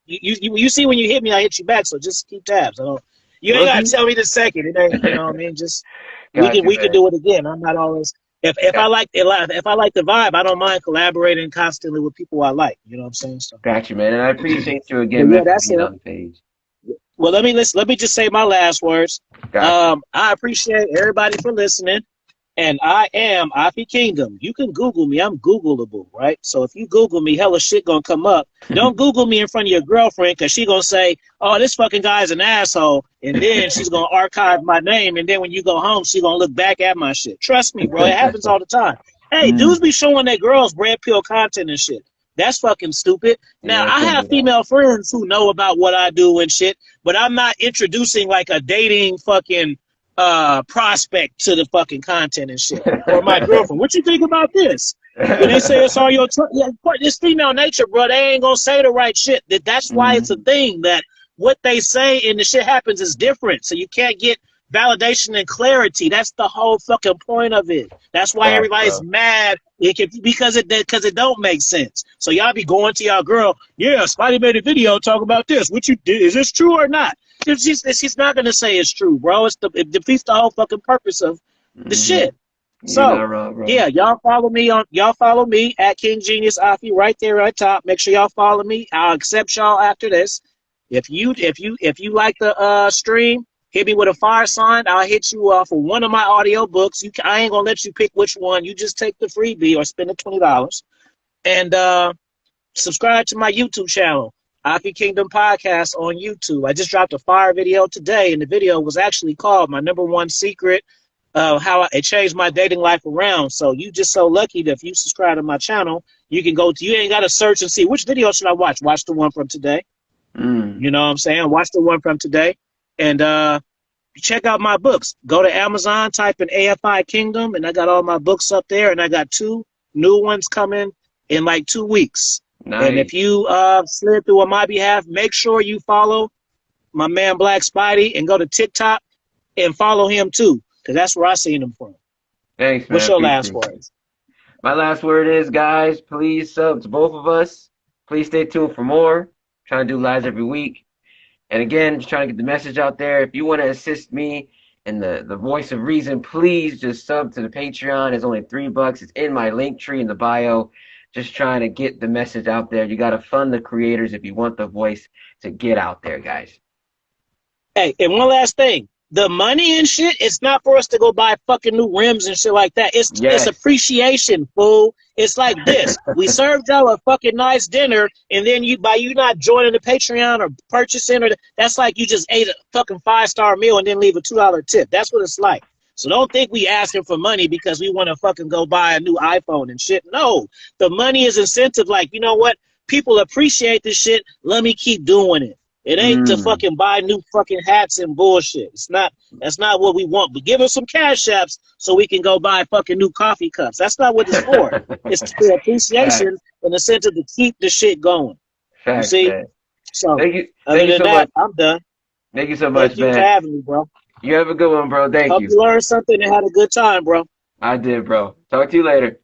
S2: you see when you hit me, I hit you back. So just keep tabs. I don't. You ain't
S1: Will
S2: gotta
S1: do.
S2: tell me this second. It ain't. You know what I mean? Just we
S1: Got
S2: can
S1: you,
S2: we can
S1: man.
S2: do it again. I'm not always. If I
S1: Got,
S2: like if I like the vibe, I don't mind collaborating constantly with people I like. You know what I'm saying? So,
S1: got you, man. And I appreciate you
S2: but
S1: again,
S2: yeah,
S1: man, for
S2: that's
S1: being
S2: it.
S1: on the page.
S2: Well, let me just say my last words.
S1: Got you.
S2: I appreciate everybody for listening. And I am Afi Kingdom. You can Google me. I'm Googleable, right? So if you Google me, hella shit gonna come up. Don't Google me in front of your girlfriend because she gonna say, "Oh, this fucking guy's an asshole," and then she's gonna archive my name. And then when you go home, she gonna look back at my shit. Trust me, bro. It happens all the time. Hey, dudes
S1: Mm,
S2: be showing their girls red pill content and shit. That's fucking stupid. Now
S1: yeah, I
S2: I
S1: can't
S2: have
S1: do that.
S2: female friends who know about what I do and shit, but I'm not introducing like a dating fucking prospect to the fucking content and shit. Or my girlfriend, what you think about this? When they say it's all your yeah, this female nature, bro, they ain't gonna say the right shit. That's why it's a
S1: Mm,
S2: thing that what they say and the shit happens is different. So you can't get validation and clarity. That's the whole fucking point of it. That's why
S1: facts,
S2: everybody's
S1: bro.
S2: mad because it don't make sense. So y'all be going to y'all girl, yeah, Spidey made a video talk about this. What you did, is this true or not? She's not gonna say it's true, bro. It defeats the whole fucking purpose of the
S1: Hmm.
S2: shit.
S1: You're not
S2: So
S1: wrong, bro.
S2: yeah, y'all follow me at King Genius Afi right there at top. Make sure y'all follow me. I'll accept y'all after this. If you like the stream, hit me with a fire sign. I'll hit you for one of my audio books. I ain't gonna let you pick which one. You just take the freebie or spend the $20 and subscribe to my YouTube channel, Aki Kingdom Podcast on YouTube. I just dropped a fire video today, and the video was actually called "My Number One Secret of How It Changed My Dating Life Around." So you just so lucky that if you subscribe to my channel, you can go to. You ain't got to search and see which video should I watch. Watch the one from today.
S1: Mm.
S2: You know what I'm saying? Watch the one from today, and check out my books. Go to Amazon, type in AFI Kingdom, and I got all my books up there, and I got 2 new ones coming in like 2 weeks. And if
S1: Nice.
S2: you slid through on my behalf, make sure you follow my man Black Spidey and go to TikTok and follow him too, because that's where I seen him from.
S1: Thanks, man.
S2: What's your last
S1: Appreciate you.
S2: words?
S1: My last word is, guys, please sub to both of us. Please stay tuned for more. Trying to do lives every week. And again, just trying to get the message out there. If you want to assist me in the voice of reason, please just sub to the Patreon. It's only $3. It's in my link tree in the bio. Just trying to get the message out there. You got to fund the creators if you want the voice to get out there, guys.
S2: Hey, and one last thing. The money and shit, it's not for us to go buy fucking new rims and shit like that. It's
S1: Yes.
S2: appreciation, fool. It's like this. We served y'all a fucking nice dinner, and then by you not joining the Patreon or purchasing, that's like you just ate a fucking 5-star meal and then leave a $2 tip. That's what it's like. So don't think we asking for money because we want to fucking go buy a new iPhone and shit. No, the money is incentive. Like, you know what? People appreciate this shit. Let me keep doing it. It ain't to
S1: Mm.
S2: fucking buy new fucking hats and bullshit. It's not. That's not what we want. But give us some cash apps so we can go buy fucking new coffee cups. That's not what it's for. It's for appreciation
S1: Facts.
S2: and the incentive to keep the shit going. You
S1: Facts,
S2: see?
S1: man.
S2: So
S1: Thank you.
S2: other
S1: Thank you
S2: than
S1: so much.
S2: that, I'm done.
S1: Thank you so
S2: Thank
S1: much,
S2: you for
S1: man.
S2: having me, bro.
S1: You have a good one, bro. Thank
S2: Hope
S1: you.
S2: you learned something and had a good time, bro.
S1: I did, bro. Talk to you later.